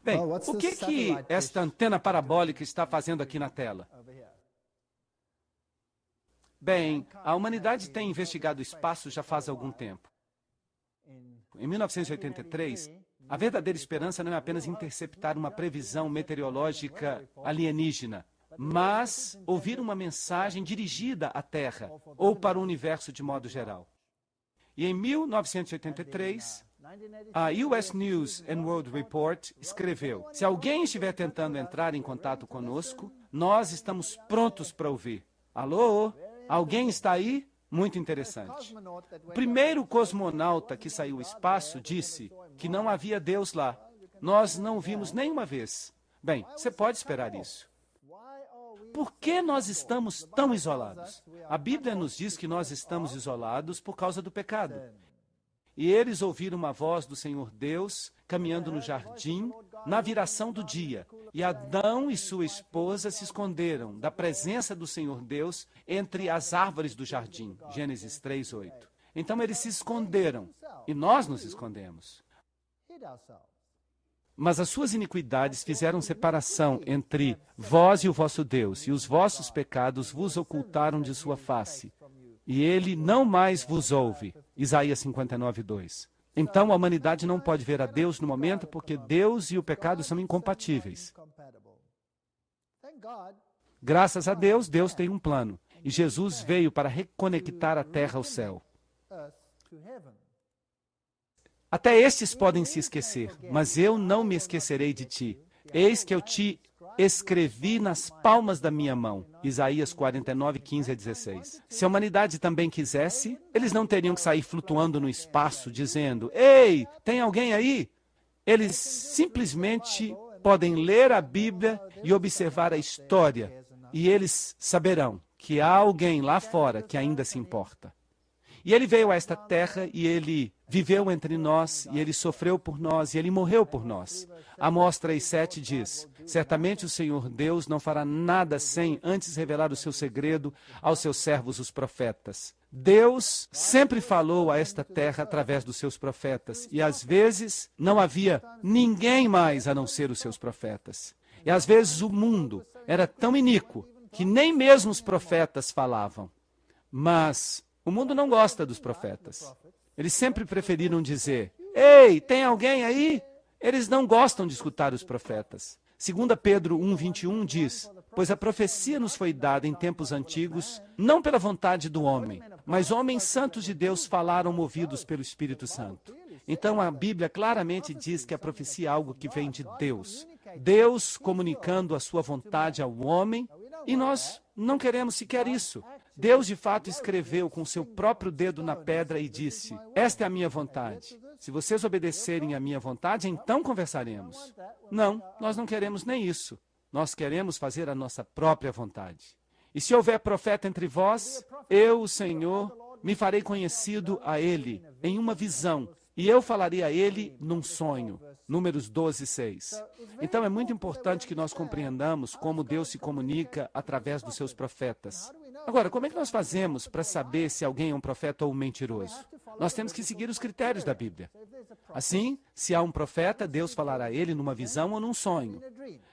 Bem, o que esta antena parabólica está fazendo aqui na tela? Bem, a humanidade tem investigado o espaço já faz algum tempo. Em 1983, a verdadeira esperança não é apenas interceptar uma previsão meteorológica alienígena, mas ouvir uma mensagem dirigida à Terra ou para o universo de modo geral. E em 1983, a US News and World Report escreveu: se alguém estiver tentando entrar em contato conosco, nós estamos prontos para ouvir. Alô? Alguém está aí? Muito interessante. O primeiro cosmonauta que saiu ao espaço disse que não havia Deus lá. Nós não o vimos nenhuma vez. Bem, você pode esperar isso. Por que nós estamos tão isolados? A Bíblia nos diz que nós estamos isolados por causa do pecado. E eles ouviram uma voz do Senhor Deus caminhando no jardim na viração do dia. E Adão e sua esposa se esconderam da presença do Senhor Deus entre as árvores do jardim. Gênesis 3:8. Então eles se esconderam e nós nos escondemos. Mas as suas iniquidades fizeram separação entre vós e o vosso Deus, e os vossos pecados vos ocultaram de sua face. E ele não mais vos ouve. Isaías 59:2. Então a humanidade não pode ver a Deus no momento porque Deus e o pecado são incompatíveis. Graças a Deus, Deus tem um plano. E Jesus veio para reconectar a terra ao céu. Até estes podem se esquecer, mas eu não me esquecerei de ti. Eis que eu te escrevi nas palmas da minha mão. Isaías 49:15-16. Se a humanidade também quisesse, eles não teriam que sair flutuando no espaço, dizendo: ei, tem alguém aí? Eles simplesmente podem ler a Bíblia e observar a história, e eles saberão que há alguém lá fora que ainda se importa. E ele veio a esta terra e ele viveu entre nós, e ele sofreu por nós, e ele morreu por nós. Amós 3:7 diz: certamente o Senhor Deus não fará nada sem antes revelar o seu segredo aos seus servos os profetas. Deus sempre falou a esta terra através dos seus profetas, e às vezes não havia ninguém mais a não ser os seus profetas. E às vezes o mundo era tão iníquo que nem mesmo os profetas falavam. Mas o mundo não gosta dos profetas. Eles sempre preferiram dizer: ei, tem alguém aí? Eles não gostam de escutar os profetas. 2 Pedro 1:21 diz: pois a profecia nos foi dada em tempos antigos, não pela vontade do homem, mas homens santos de Deus falaram movidos pelo Espírito Santo. Então a Bíblia claramente diz que a profecia é algo que vem de Deus. Deus comunicando a sua vontade ao homem, e nós não queremos sequer isso. Deus, de fato, escreveu com seu próprio dedo na pedra e disse: esta é a minha vontade. Se vocês obedecerem à minha vontade, então conversaremos. Não, nós não queremos nem isso. Nós queremos fazer a nossa própria vontade. E se houver profeta entre vós, eu, o Senhor, me farei conhecido a ele em uma visão, e eu falarei a ele num sonho. Números 12:6. Então é muito importante que nós compreendamos como Deus se comunica através dos seus profetas. Agora, como é que nós fazemos para saber se alguém é um profeta ou um mentiroso? Nós temos que seguir os critérios da Bíblia. Assim, se há um profeta, Deus falará a ele numa visão ou num sonho.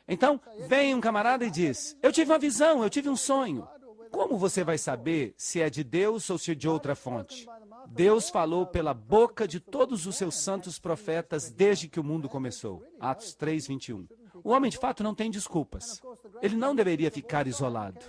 Então, vem um camarada e diz: eu tive uma visão, eu tive um sonho. Como você vai saber se é de Deus ou se é de outra fonte? Deus falou pela boca de todos os seus santos profetas desde que o mundo começou. Atos 3:21. O homem, de fato, não tem desculpas. Ele não deveria ficar isolado.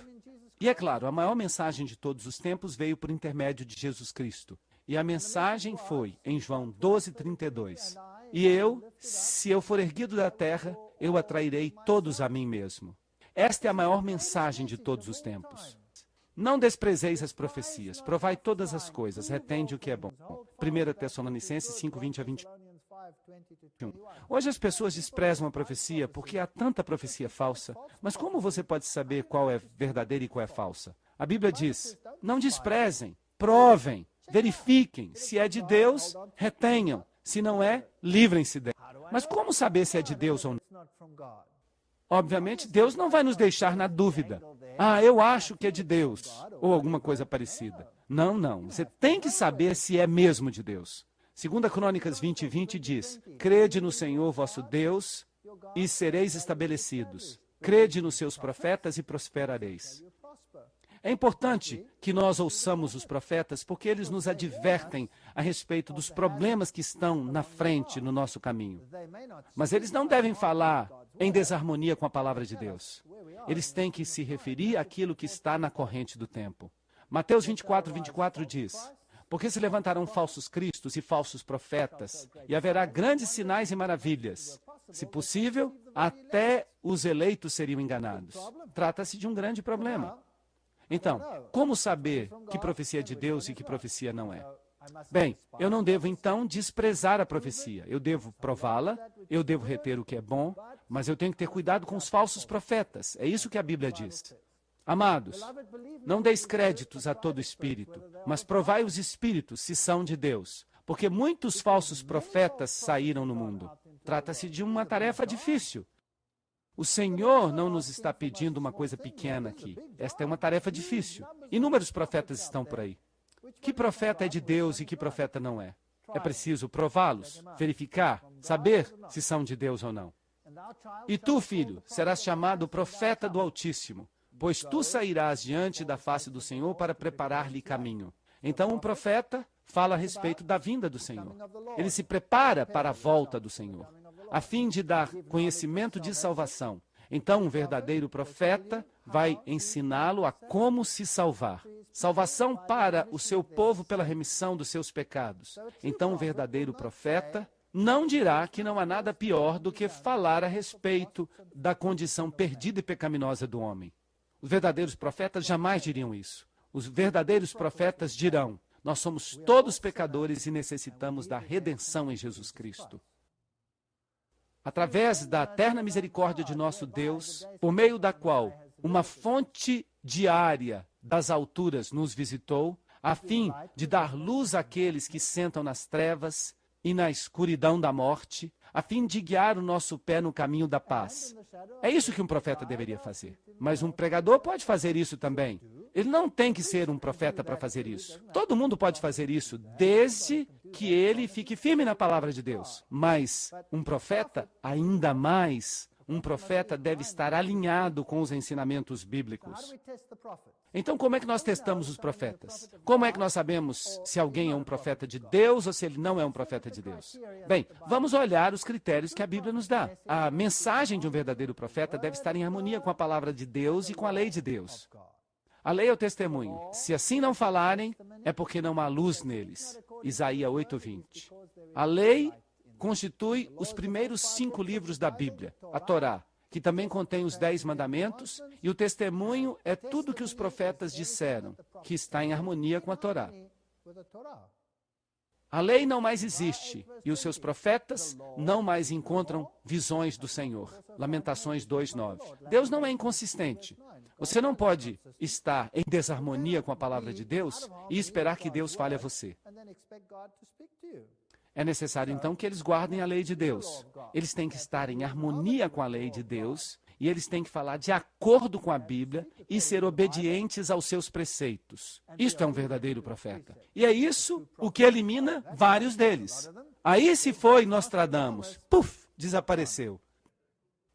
E é claro, a maior mensagem de todos os tempos veio por intermédio de Jesus Cristo. E a mensagem foi em João 12:32. E eu, se eu for erguido da terra, eu atrairei todos a mim mesmo. Esta é a maior mensagem de todos os tempos. Não desprezeis as profecias, provai todas as coisas, retende o que é bom. 1 Tessalonicenses 5:20-21. Hoje as pessoas desprezam a profecia porque há tanta profecia falsa. Mas como você pode saber qual é verdadeira e qual é falsa? A Bíblia diz: não desprezem, provem, verifiquem. Se é de Deus, retenham. Se não é, livrem-se dela. Mas como saber se é de Deus ou não? Obviamente, Deus não vai nos deixar na dúvida. Ah, eu acho que é de Deus, ou alguma coisa parecida. Não, não. Você tem que saber se é mesmo de Deus. 2 Crônicas 20:20 diz: crede no Senhor vosso Deus, e sereis estabelecidos. Crede nos seus profetas e prosperareis. É importante que nós ouçamos os profetas porque eles nos advertem a respeito dos problemas que estão na frente no nosso caminho. Mas eles não devem falar em desarmonia com a palavra de Deus. Eles têm que se referir àquilo que está na corrente do tempo. Mateus 24 diz: porque se levantarão falsos cristos e falsos profetas, e haverá grandes sinais e maravilhas. Se possível, até os eleitos seriam enganados. Trata-se de um grande problema. Então, como saber que profecia é de Deus e que profecia não é? Bem, eu não devo então desprezar a profecia. Eu devo prová-la, eu devo reter o que é bom, mas eu tenho que ter cuidado com os falsos profetas. É isso que a Bíblia diz. Amados, não deis créditos a todo espírito, mas provai os espíritos se são de Deus, porque muitos falsos profetas saíram no mundo. Trata-se de uma tarefa difícil. O Senhor não nos está pedindo uma coisa pequena aqui. Esta é uma tarefa difícil. Inúmeros profetas estão por aí. Que profeta é de Deus e que profeta não é? É preciso prová-los, verificar, saber se são de Deus ou não. E tu, filho, serás chamado profeta do Altíssimo, pois tu sairás diante da face do Senhor para preparar-lhe caminho. Então um profeta fala a respeito da vinda do Senhor. Ele se prepara para a volta do Senhor, a fim de dar conhecimento de salvação. Então, um verdadeiro profeta vai ensiná-lo a como se salvar. Salvação para o seu povo pela remissão dos seus pecados. Então, um verdadeiro profeta não dirá que não há nada pior do que falar a respeito da condição perdida e pecaminosa do homem. Os verdadeiros profetas jamais diriam isso. Os verdadeiros profetas dirão: nós somos todos pecadores e necessitamos da redenção em Jesus Cristo. Através da eterna misericórdia de nosso Deus, por meio da qual uma fonte diária das alturas nos visitou, a fim de dar luz àqueles que sentam nas trevas e na escuridão da morte, a fim de guiar o nosso pé no caminho da paz. É isso que um profeta deveria fazer. Mas um pregador pode fazer isso também. Ele não tem que ser um profeta para fazer isso. Todo mundo pode fazer isso, desde que ele fique firme na palavra de Deus. Mas um profeta, ainda mais, um profeta deve estar alinhado com os ensinamentos bíblicos. Então, como é que nós testamos os profetas? Como é que nós sabemos se alguém é um profeta de Deus ou se ele não é um profeta de Deus? Bem, vamos olhar os critérios que a Bíblia nos dá. A mensagem de um verdadeiro profeta deve estar em harmonia com a palavra de Deus e com a lei de Deus. A lei é o testemunho. Se assim não falarem, é porque não há luz neles. Isaías 8:20. A lei constitui os primeiros 5 livros da Bíblia, a Torá, que também contém os 10 mandamentos, e o testemunho é tudo que os profetas disseram, que está em harmonia com a Torá. A lei não mais existe, e os seus profetas não mais encontram visões do Senhor. Lamentações 2:9. Deus não é inconsistente. Você não pode estar em desarmonia com a palavra de Deus e esperar que Deus fale a você. É necessário, então, que eles guardem a lei de Deus. Eles têm que estar em harmonia com a lei de Deus e eles têm que falar de acordo com a Bíblia e ser obedientes aos seus preceitos. Isto é um verdadeiro profeta. E é isso o que elimina vários deles. Aí se foi Nostradamus. Puf! Desapareceu.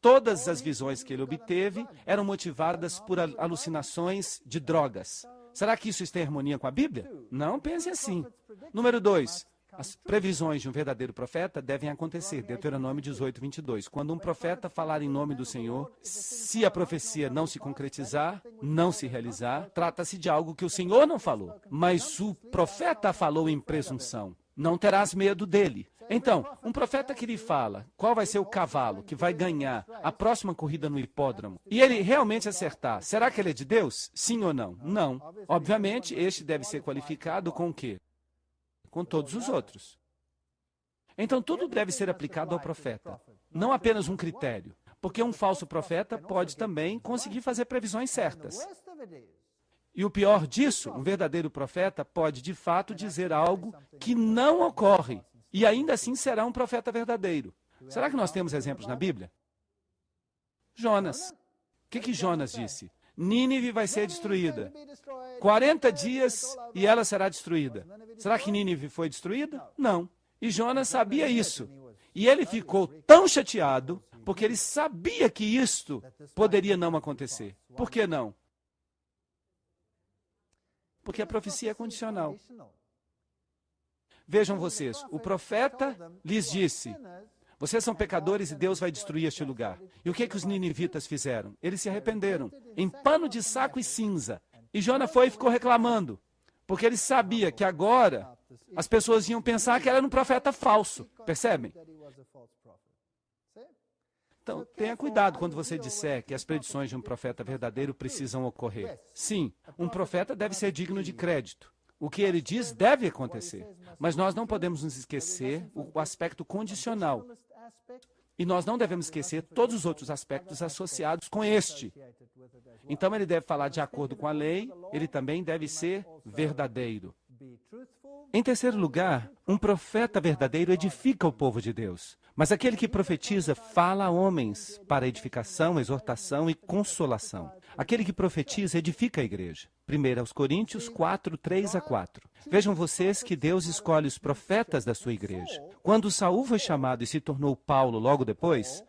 Todas as visões que ele obteve eram motivadas por alucinações de drogas. Será que isso está em harmonia com a Bíblia? Não pense assim. Número 2. As previsões de um verdadeiro profeta devem acontecer. Deuteronômio 18:22. Quando um profeta falar em nome do Senhor, se a profecia não se concretizar, não se realizar, trata-se de algo que o Senhor não falou, mas o profeta falou em presunção. Não terás medo dele. Então, um profeta que lhe fala qual vai ser o cavalo que vai ganhar a próxima corrida no hipódromo, e ele realmente acertar, será que ele é de Deus? Sim ou não? Não. Obviamente, este deve ser qualificado com o quê? Com todos os outros. Então, tudo deve ser aplicado ao profeta, não apenas um critério, porque um falso profeta pode também conseguir fazer previsões certas. E o pior disso, um verdadeiro profeta pode, de fato, dizer algo que não ocorre, e ainda assim será um profeta verdadeiro. Será que nós temos exemplos na Bíblia? Jonas. O que Jonas disse? Nínive vai ser destruída. 40 dias e ela será destruída. Será que Nínive foi destruída? Não. E Jonas sabia isso. E ele ficou tão chateado porque ele sabia que isto poderia não acontecer. Por que não? Porque a profecia é condicional. Vejam vocês, o profeta lhes disse: vocês são pecadores e Deus vai destruir este lugar. E o que os ninivitas fizeram? Eles se arrependeram, em pano de saco e cinza. E Jona foi e ficou reclamando, porque ele sabia que agora as pessoas iam pensar que era um profeta falso. Percebem? Então, tenha cuidado quando você disser que as predições de um profeta verdadeiro precisam ocorrer. Sim, um profeta deve ser digno de crédito. O que ele diz deve acontecer. Mas nós não podemos nos esquecer o aspecto condicional. E nós não devemos esquecer todos os outros aspectos associados com este. Então, ele deve falar de acordo com a lei, ele também deve ser verdadeiro. Em terceiro lugar, um profeta verdadeiro edifica o povo de Deus. Mas aquele que profetiza fala a homens para edificação, exortação e consolação. Aquele que profetiza edifica a igreja. 1 aos Coríntios 4, 3 a 4. Vejam vocês que Deus escolhe os profetas da sua igreja. Quando Saul foi chamado e se tornou Paulo logo depois,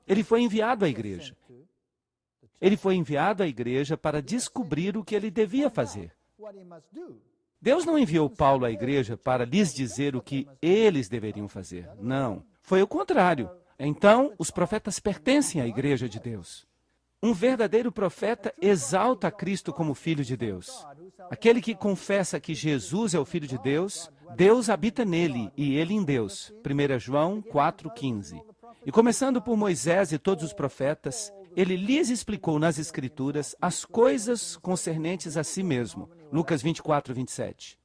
ele foi enviado à igreja. Ele foi enviado à igreja para descobrir o que ele devia fazer. Deus não enviou Paulo à igreja para lhes dizer o que eles deveriam fazer. Não. Foi o contrário. Então, os profetas pertencem à igreja de Deus. Um verdadeiro profeta exalta Cristo como Filho de Deus. Aquele que confessa que Jesus é o Filho de Deus, Deus habita nele e ele em Deus. 1 João 4,15. E começando por Moisés e todos os profetas, ele lhes explicou nas Escrituras as coisas concernentes a si mesmo. Lucas 24, 27.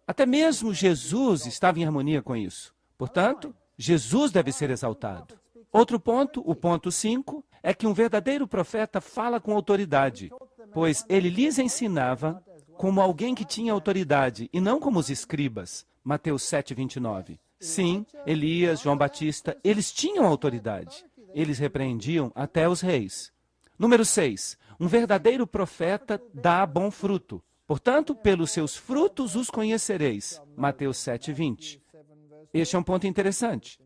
Até mesmo Jesus estava em harmonia com isso. Portanto, Jesus deve ser exaltado. Outro ponto, o ponto 5, é que um verdadeiro profeta fala com autoridade, pois ele lhes ensinava como alguém que tinha autoridade e não como os escribas. Mateus 7, 29. Sim, Elias, João Batista, eles tinham autoridade. Eles repreendiam até os reis. Número 6. Um verdadeiro profeta dá bom fruto. Portanto, pelos seus frutos os conhecereis. Mateus 7, 20. Este é um ponto interessante.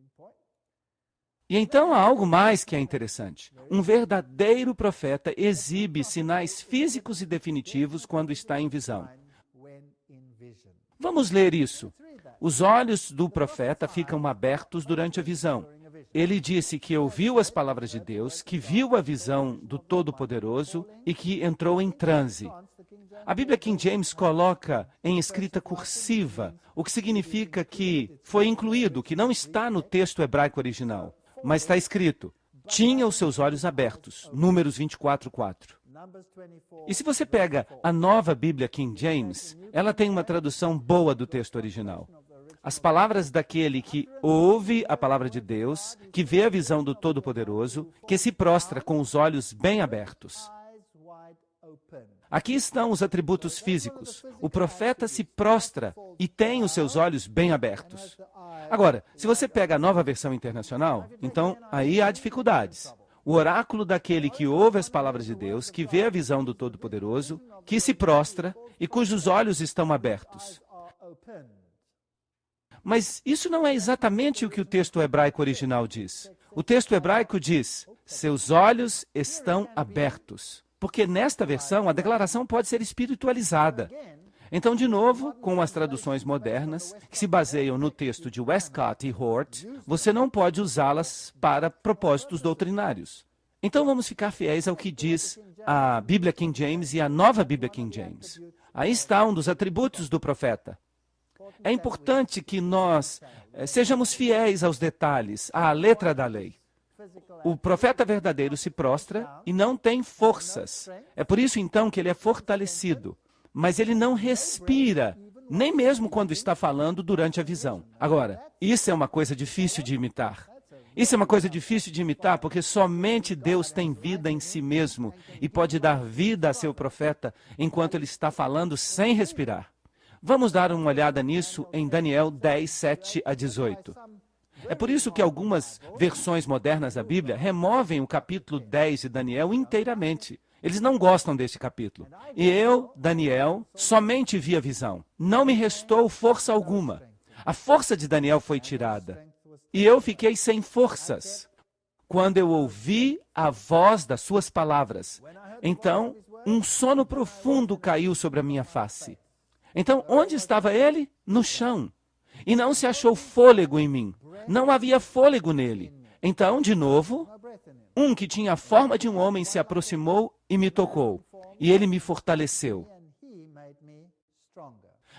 E então há algo mais que é interessante. Um verdadeiro profeta exibe sinais físicos e definitivos quando está em visão. Vamos ler isso. Os olhos do profeta ficam abertos durante a visão. Ele disse que ouviu as palavras de Deus, que viu a visão do Todo-Poderoso e que entrou em transe. A Bíblia King James coloca em escrita cursiva, o que significa que foi incluído, que não está no texto hebraico original, mas está escrito, tinha os seus olhos abertos, Números 24, 4. E se você pega a nova Bíblia King James, ela tem uma tradução boa do texto original. As palavras daquele que ouve a palavra de Deus, que vê a visão do Todo-Poderoso, que se prostra com os olhos bem abertos. Aqui estão os atributos físicos. O profeta se prostra e tem os seus olhos bem abertos. Agora, se você pega a nova versão internacional, então aí há dificuldades. O oráculo daquele que ouve as palavras de Deus, que vê a visão do Todo-Poderoso, que se prostra e cujos olhos estão abertos. Mas isso não é exatamente o que o texto hebraico original diz. O texto hebraico diz, seus olhos estão abertos. Porque nesta versão a declaração pode ser espiritualizada. Então, de novo, com as traduções modernas, que se baseiam no texto de Westcott e Hort, você não pode usá-las para propósitos doutrinários. Então, vamos ficar fiéis ao que diz a Bíblia King James e a nova Bíblia King James. Aí está um dos atributos do profeta. É importante que nós sejamos fiéis aos detalhes, à letra da lei. O profeta verdadeiro se prostra e não tem forças. É por isso, então, que ele é fortalecido. Mas ele não respira, nem mesmo quando está falando durante a visão. Agora, isso é uma coisa difícil de imitar. Isso é uma coisa difícil de imitar, porque somente Deus tem vida em si mesmo e pode dar vida a seu profeta enquanto ele está falando sem respirar. Vamos dar uma olhada nisso em Daniel 10, 7 a 18. É por isso que algumas versões modernas da Bíblia removem o capítulo 10 de Daniel inteiramente. Eles não gostam deste capítulo. E eu, Daniel, somente vi a visão. Não me restou força alguma. A força de Daniel foi tirada. E eu fiquei sem forças. quando eu ouvi a voz das suas palavras. Então, um sono profundo caiu sobre a minha face. Então, onde estava ele? No chão. E não se achou fôlego em mim. Não havia fôlego nele. Então, de novo, um que tinha a forma de um homem se aproximou e me tocou. E ele me fortaleceu.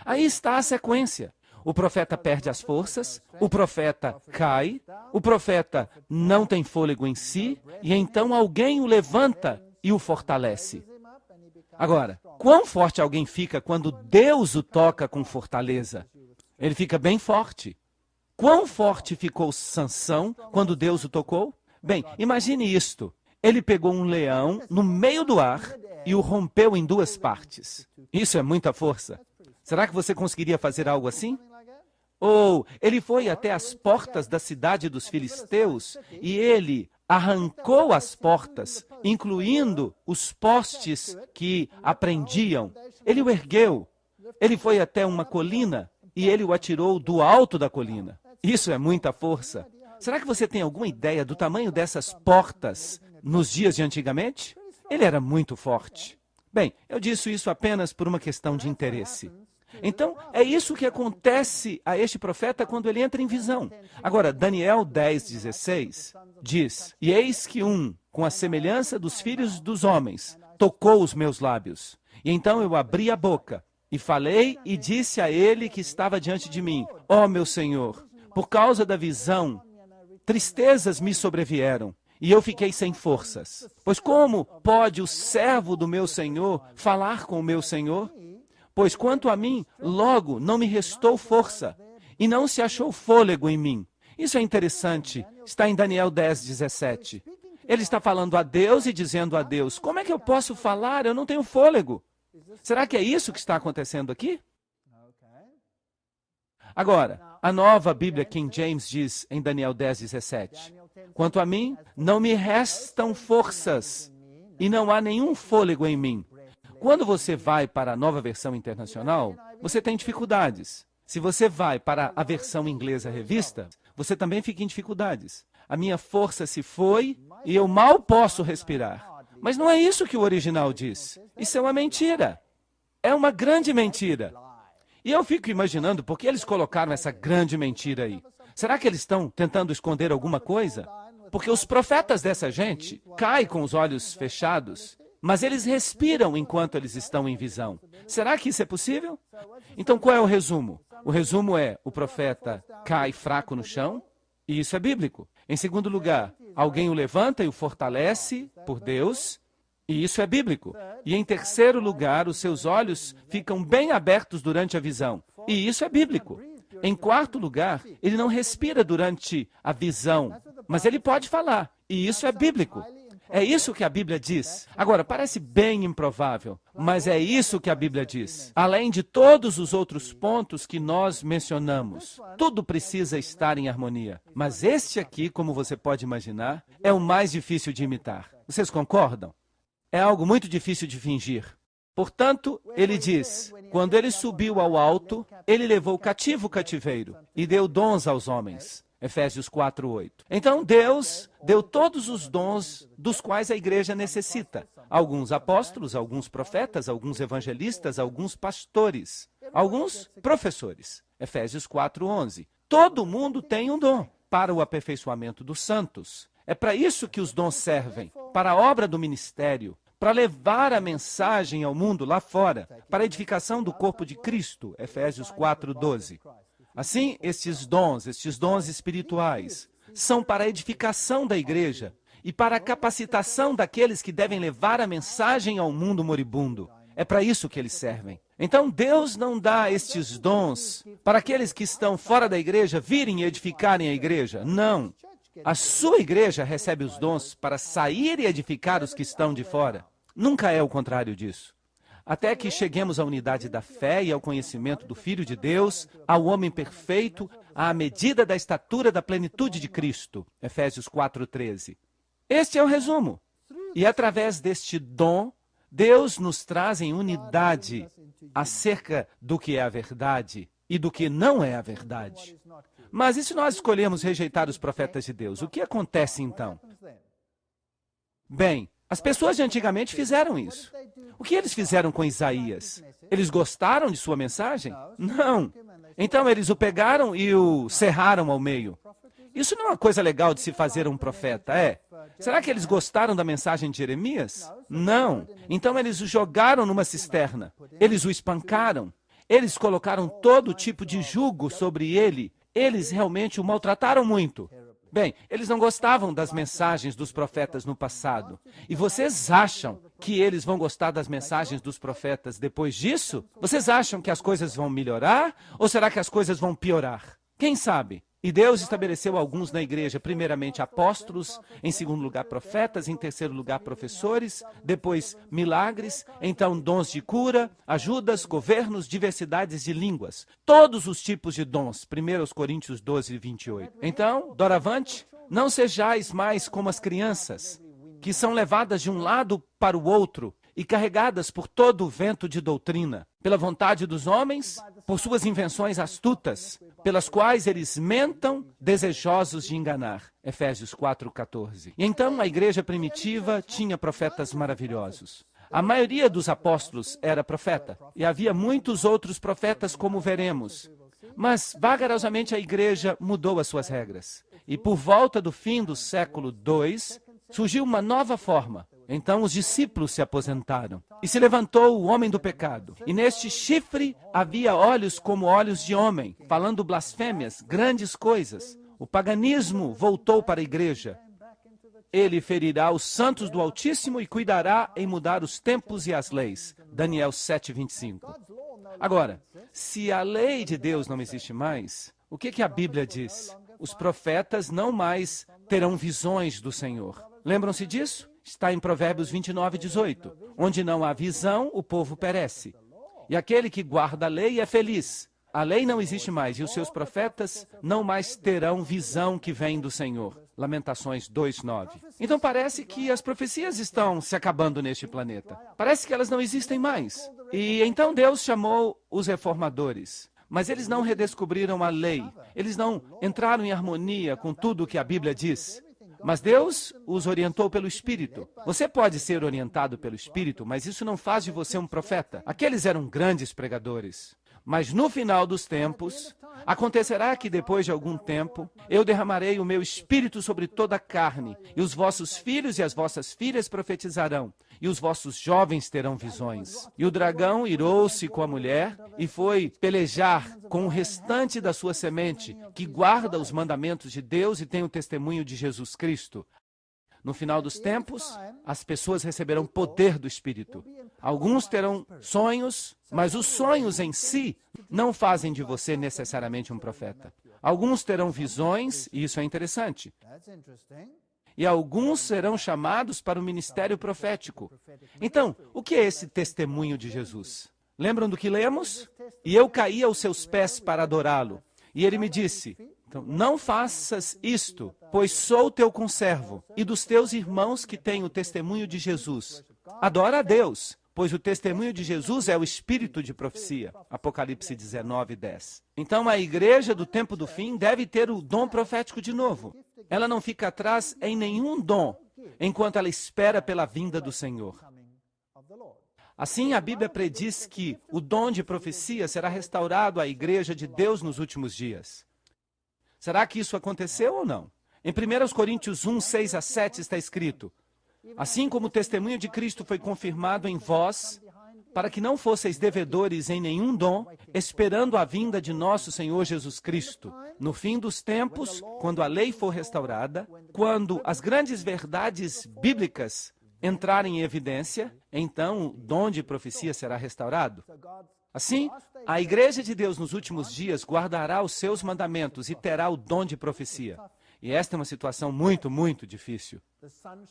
Aí está a sequência. O profeta perde as forças, o profeta cai, o profeta não tem fôlego em si, e então alguém o levanta e o fortalece. Agora, quão forte alguém fica quando Deus o toca com fortaleza? Ele fica bem forte. Quão forte ficou Sansão quando Deus o tocou? Bem, imagine isto. Ele pegou um leão no meio do ar e o rompeu em duas partes. Isso é muita força. Será que você conseguiria fazer algo assim? Ou ele foi até as portas da cidade dos filisteus e ele arrancou as portas, incluindo os postes que a prendiam. Ele o ergueu. Ele foi até uma colina e ele o atirou do alto da colina. Isso é muita força. Será que você tem alguma ideia do tamanho dessas portas nos dias de antigamente? Ele era muito forte. Bem, eu disse isso apenas por uma questão de interesse. Então, é isso que acontece a este profeta quando ele entra em visão. Agora, Daniel 10:16 diz: E eis que com a semelhança dos filhos dos homens, tocou os meus lábios. E então eu abri a boca, e falei e disse a ele que estava diante de mim: Ó meu Senhor, por causa da visão, tristezas me sobrevieram, e eu fiquei sem forças. Pois como pode o servo do meu Senhor falar com o meu Senhor? Pois quanto a mim, logo não me restou força, e não se achou fôlego em mim. Isso é interessante, está em Daniel 10:17. Ele está falando a Deus e dizendo a Deus: como é que eu posso falar? Eu não tenho fôlego. Será que é isso que está acontecendo aqui? Agora, a nova Bíblia King James diz em Daniel 10:17: quanto a mim, não me restam forças, e não há nenhum fôlego em mim. Quando você vai para a nova versão internacional, você tem dificuldades. Se você vai para a versão inglesa revista, você também fica em dificuldades. A minha força se foi e eu mal posso respirar. Mas não é isso que o original diz. Isso é uma mentira. É uma grande mentira. E eu fico imaginando por que eles colocaram essa grande mentira aí. Será que eles estão tentando esconder alguma coisa? Porque os profetas dessa gente caem com os olhos fechados, mas eles respiram enquanto eles estão em visão. Será que isso é possível? Então, qual é o resumo? O resumo é: o profeta cai fraco no chão, e isso é bíblico. Em segundo lugar, alguém o levanta e o fortalece por Deus, e isso é bíblico. E em terceiro lugar, os seus olhos ficam bem abertos durante a visão, e isso é bíblico. Em quarto lugar, ele não respira durante a visão, mas ele pode falar, e isso é bíblico. É isso que a Bíblia diz. Agora, parece bem improvável, mas é isso que a Bíblia diz. Além de todos os outros pontos que nós mencionamos, tudo precisa estar em harmonia. Mas este aqui, como você pode imaginar, é o mais difícil de imitar. Vocês concordam? É algo muito difícil de fingir. Portanto, ele diz: quando ele subiu ao alto, ele levou cativo o cativeiro e deu dons aos homens. Efésios 4:8. Então Deus deu todos os dons dos quais a igreja necessita. Alguns apóstolos, alguns profetas, alguns evangelistas, alguns pastores, alguns professores. Efésios 4:11. Todo mundo tem um dom para o aperfeiçoamento dos santos. É para isso que os dons servem, para a obra do ministério, para levar a mensagem ao mundo lá fora, para a edificação do corpo de Cristo. Efésios 4:12. Assim, estes dons espirituais, são para a edificação da igreja e para a capacitação daqueles que devem levar a mensagem ao mundo moribundo. É para isso que eles servem. Então, Deus não dá estes dons para aqueles que estão fora da igreja virem e edificarem a igreja. Não. A sua igreja recebe os dons para sair e edificar os que estão de fora. Nunca é o contrário disso. Até que cheguemos à unidade da fé e ao conhecimento do Filho de Deus, ao homem perfeito, à medida da estatura da plenitude de Cristo. Efésios 4:13. Este é o resumo. E através deste dom, Deus nos traz em unidade acerca do que é a verdade e do que não é a verdade. Mas e se nós escolhermos rejeitar os profetas de Deus? O que acontece então? Bem, as pessoas de antigamente fizeram isso. O que eles fizeram com Isaías? Eles gostaram de sua mensagem? Não. Então eles o pegaram e o cerraram ao meio. Isso não é uma coisa legal de se fazer a um profeta, é? Será que eles gostaram da mensagem de Jeremias? Não. Então eles o jogaram numa cisterna. Eles o espancaram. Eles colocaram todo tipo de jugo sobre ele. Eles realmente o maltrataram muito. Bem, eles não gostavam das mensagens dos profetas no passado. E vocês acham que eles vão gostar das mensagens dos profetas depois disso? Vocês acham que as coisas vão melhorar? Ou será que as coisas vão piorar? Quem sabe? E Deus estabeleceu alguns na igreja, primeiramente apóstolos, em segundo lugar profetas, em terceiro lugar professores, depois milagres, então dons de cura, ajudas, governos, diversidades de línguas. Todos os tipos de dons. 1 Coríntios 12, 28. Então, doravante, não sejais mais como as crianças, que são levadas de um lado para o outro e carregadas por todo o vento de doutrina, pela vontade dos homens, por suas invenções astutas, pelas quais eles mentam, desejosos de enganar. Efésios 4:14. E então a igreja primitiva tinha profetas maravilhosos. A maioria dos apóstolos era profeta, e havia muitos outros profetas, como veremos. Mas, vagarosamente, a igreja mudou as suas regras. E por volta do fim do século II, surgiu uma nova forma. Então os discípulos se aposentaram. E se levantou o homem do pecado. E neste chifre havia olhos como olhos de homem, falando blasfêmias, grandes coisas. O paganismo voltou para a igreja. Ele ferirá os santos do Altíssimo e cuidará em mudar os tempos e as leis. Daniel 7:25. Agora, se a lei de Deus não existe mais, o que a Bíblia diz? Os profetas não mais terão visões do Senhor. Lembram-se disso? Está em Provérbios 29:18. Onde não há visão, o povo perece. E aquele que guarda a lei é feliz. A lei não existe mais e os seus profetas não mais terão visão que vem do Senhor. Lamentações 2:9. Então parece que as profecias estão se acabando neste planeta. Parece que elas não existem mais. E então Deus chamou os reformadores. Mas eles não redescobriram a lei. Eles não entraram em harmonia com tudo o que a Bíblia diz. Mas Deus os orientou pelo Espírito. Você pode ser orientado pelo Espírito, mas isso não faz de você um profeta. Aqueles eram grandes pregadores. Mas no final dos tempos, acontecerá que depois de algum tempo, eu derramarei o meu Espírito sobre toda a carne, e os vossos filhos e as vossas filhas profetizarão, e os vossos jovens terão visões. E o dragão irou-se com a mulher e foi pelejar com o restante da sua semente, que guarda os mandamentos de Deus e tem o testemunho de Jesus Cristo. No final dos tempos, as pessoas receberão poder do Espírito. Alguns terão sonhos, mas os sonhos em si não fazem de você necessariamente um profeta. Alguns terão visões, e isso é interessante. E alguns serão chamados para o ministério profético. Então, o que é esse testemunho de Jesus? Lembram do que lemos? E eu caí aos seus pés para adorá-lo. E ele me disse, então, não faças isto, pois sou teu conservo e dos teus irmãos que têm o testemunho de Jesus. Adora a Deus, pois o testemunho de Jesus é o espírito de profecia. Apocalipse 19:10. Então a igreja do tempo do fim deve ter o dom profético de novo. Ela não fica atrás em nenhum dom, enquanto ela espera pela vinda do Senhor. Assim, a Bíblia prediz que o dom de profecia será restaurado à igreja de Deus nos últimos dias. Será que isso aconteceu ou não? Em 1 Coríntios 1:6-7 está escrito: assim como o testemunho de Cristo foi confirmado em vós, para que não fosseis devedores em nenhum dom, esperando a vinda de nosso Senhor Jesus Cristo. No fim dos tempos, quando a lei for restaurada, quando as grandes verdades bíblicas entrarem em evidência, então o dom de profecia será restaurado. Assim, a igreja de Deus nos últimos dias guardará os seus mandamentos e terá o dom de profecia. E esta é uma situação muito, muito difícil.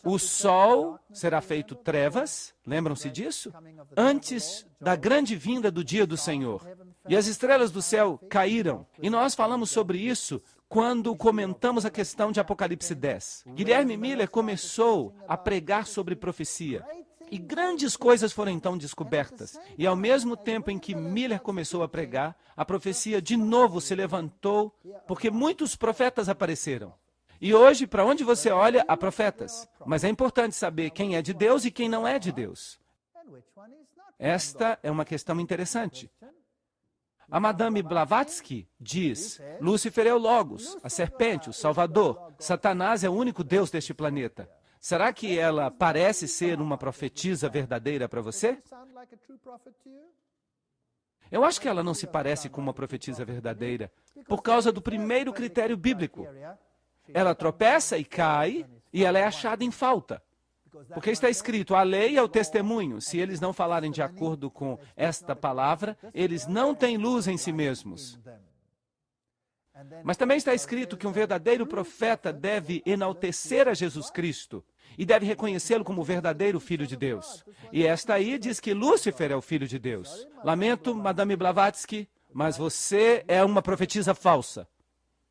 O sol será feito trevas, lembram-se disso? Antes da grande vinda do dia do Senhor. E as estrelas do céu caíram. E nós falamos sobre isso quando comentamos a questão de Apocalipse 10. Guilherme Miller começou a pregar sobre profecia. E grandes coisas foram então descobertas. E ao mesmo tempo em que Miller começou a pregar, a profecia de novo se levantou, porque muitos profetas apareceram. E hoje, para onde você olha, há profetas. Mas é importante saber quem é de Deus e quem não é de Deus. Esta é uma questão interessante. A Madame Blavatsky diz, Lúcifer é o Logos, a serpente, o Salvador. Satanás é o único Deus deste planeta. Será que ela parece ser uma profetisa verdadeira para você? Eu acho que ela não se parece com uma profetisa verdadeira, por causa do primeiro critério bíblico. Ela tropeça e cai, e ela é achada em falta. Porque está escrito, a lei é o testemunho. Se eles não falarem de acordo com esta palavra, eles não têm luz em si mesmos. Mas também está escrito que um verdadeiro profeta deve enaltecer a Jesus Cristo e deve reconhecê-lo como o verdadeiro Filho de Deus. E esta aí diz que Lúcifer é o Filho de Deus. Lamento, Madame Blavatsky, mas você é uma profetisa falsa.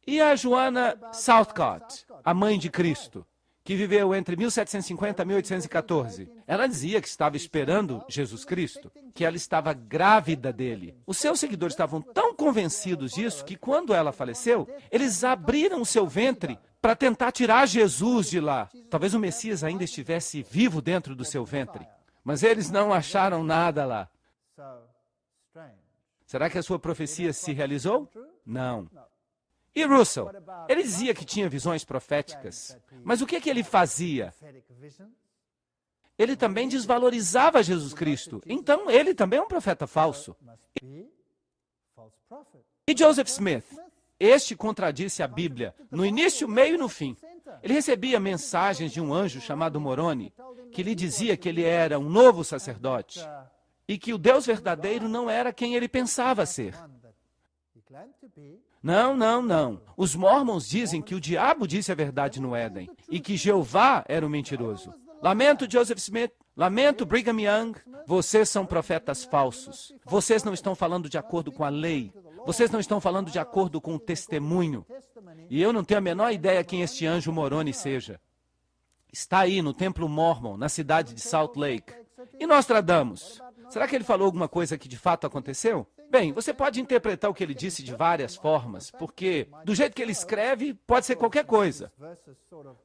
E a Joanna Southcott, a mãe de Cristo, que viveu entre 1750 e 1814. Ela dizia que estava esperando Jesus Cristo, que ela estava grávida dele. Os seus seguidores estavam tão convencidos disso que quando ela faleceu, eles abriram o seu ventre para tentar tirar Jesus de lá. Talvez o Messias ainda estivesse vivo dentro do seu ventre, mas eles não acharam nada lá. Será que a sua profecia se realizou? Não. E Russell? Ele dizia que tinha visões proféticas, mas o que ele fazia? Ele também desvalorizava Jesus Cristo, então ele também é um profeta falso. E Joseph Smith? Este contradisse a Bíblia, no início, meio e no fim. Ele recebia mensagens de um anjo chamado Moroni, que lhe dizia que ele era um novo sacerdote, e que o Deus verdadeiro não era quem ele pensava ser. Não, não, não. Os Mormons dizem que o diabo disse a verdade no Éden e que Jeová era o mentiroso. Lamento, Joseph Smith. Lamento, Brigham Young. Vocês são profetas falsos. Vocês não estão falando de acordo com a lei. Vocês não estão falando de acordo com o testemunho. E eu não tenho a menor ideia quem este anjo Moroni seja. Está aí no Templo Mormon, na cidade de Salt Lake. E Nostradamus? Será que ele falou alguma coisa que de fato aconteceu? Bem, você pode interpretar o que ele disse de várias formas, porque do jeito que ele escreve, pode ser qualquer coisa.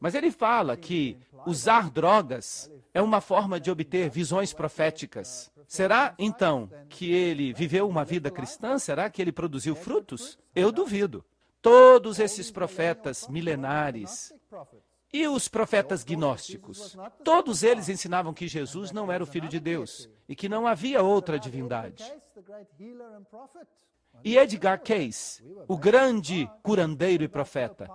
Mas ele fala que usar drogas é uma forma de obter visões proféticas. Será, então, que ele viveu uma vida cristã? Será que ele produziu frutos? Eu duvido. Todos esses profetas milenares e os profetas gnósticos, todos eles ensinavam que Jesus não era o Filho de Deus e que não havia outra divindade. E Edgar Cayce, o grande curandeiro e profeta,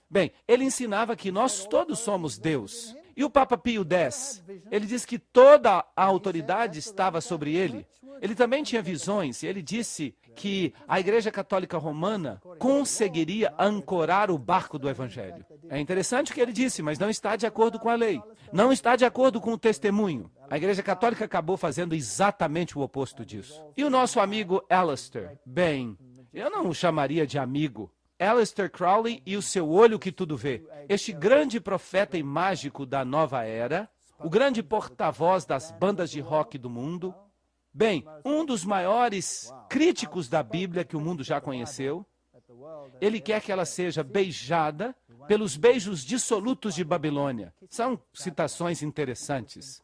bem, ele ensinava que nós todos somos Deus. E o Papa Pio X, ele diz que toda a autoridade estava sobre ele. Ele também tinha visões e ele disse que a Igreja Católica Romana conseguiria ancorar o barco do Evangelho. É interessante o que ele disse, mas não está de acordo com a lei. Não está de acordo com o testemunho. A Igreja Católica acabou fazendo exatamente o oposto disso. E o nosso amigo Aleister? Bem, eu não o chamaria de amigo. Aleister Crowley e o seu olho que tudo vê. Este grande profeta e mágico da nova era, o grande porta-voz das bandas de rock do mundo. Bem, um dos maiores críticos da Bíblia que o mundo já conheceu. Ele quer que ela seja beijada pelos beijos dissolutos de Babilônia. São citações interessantes.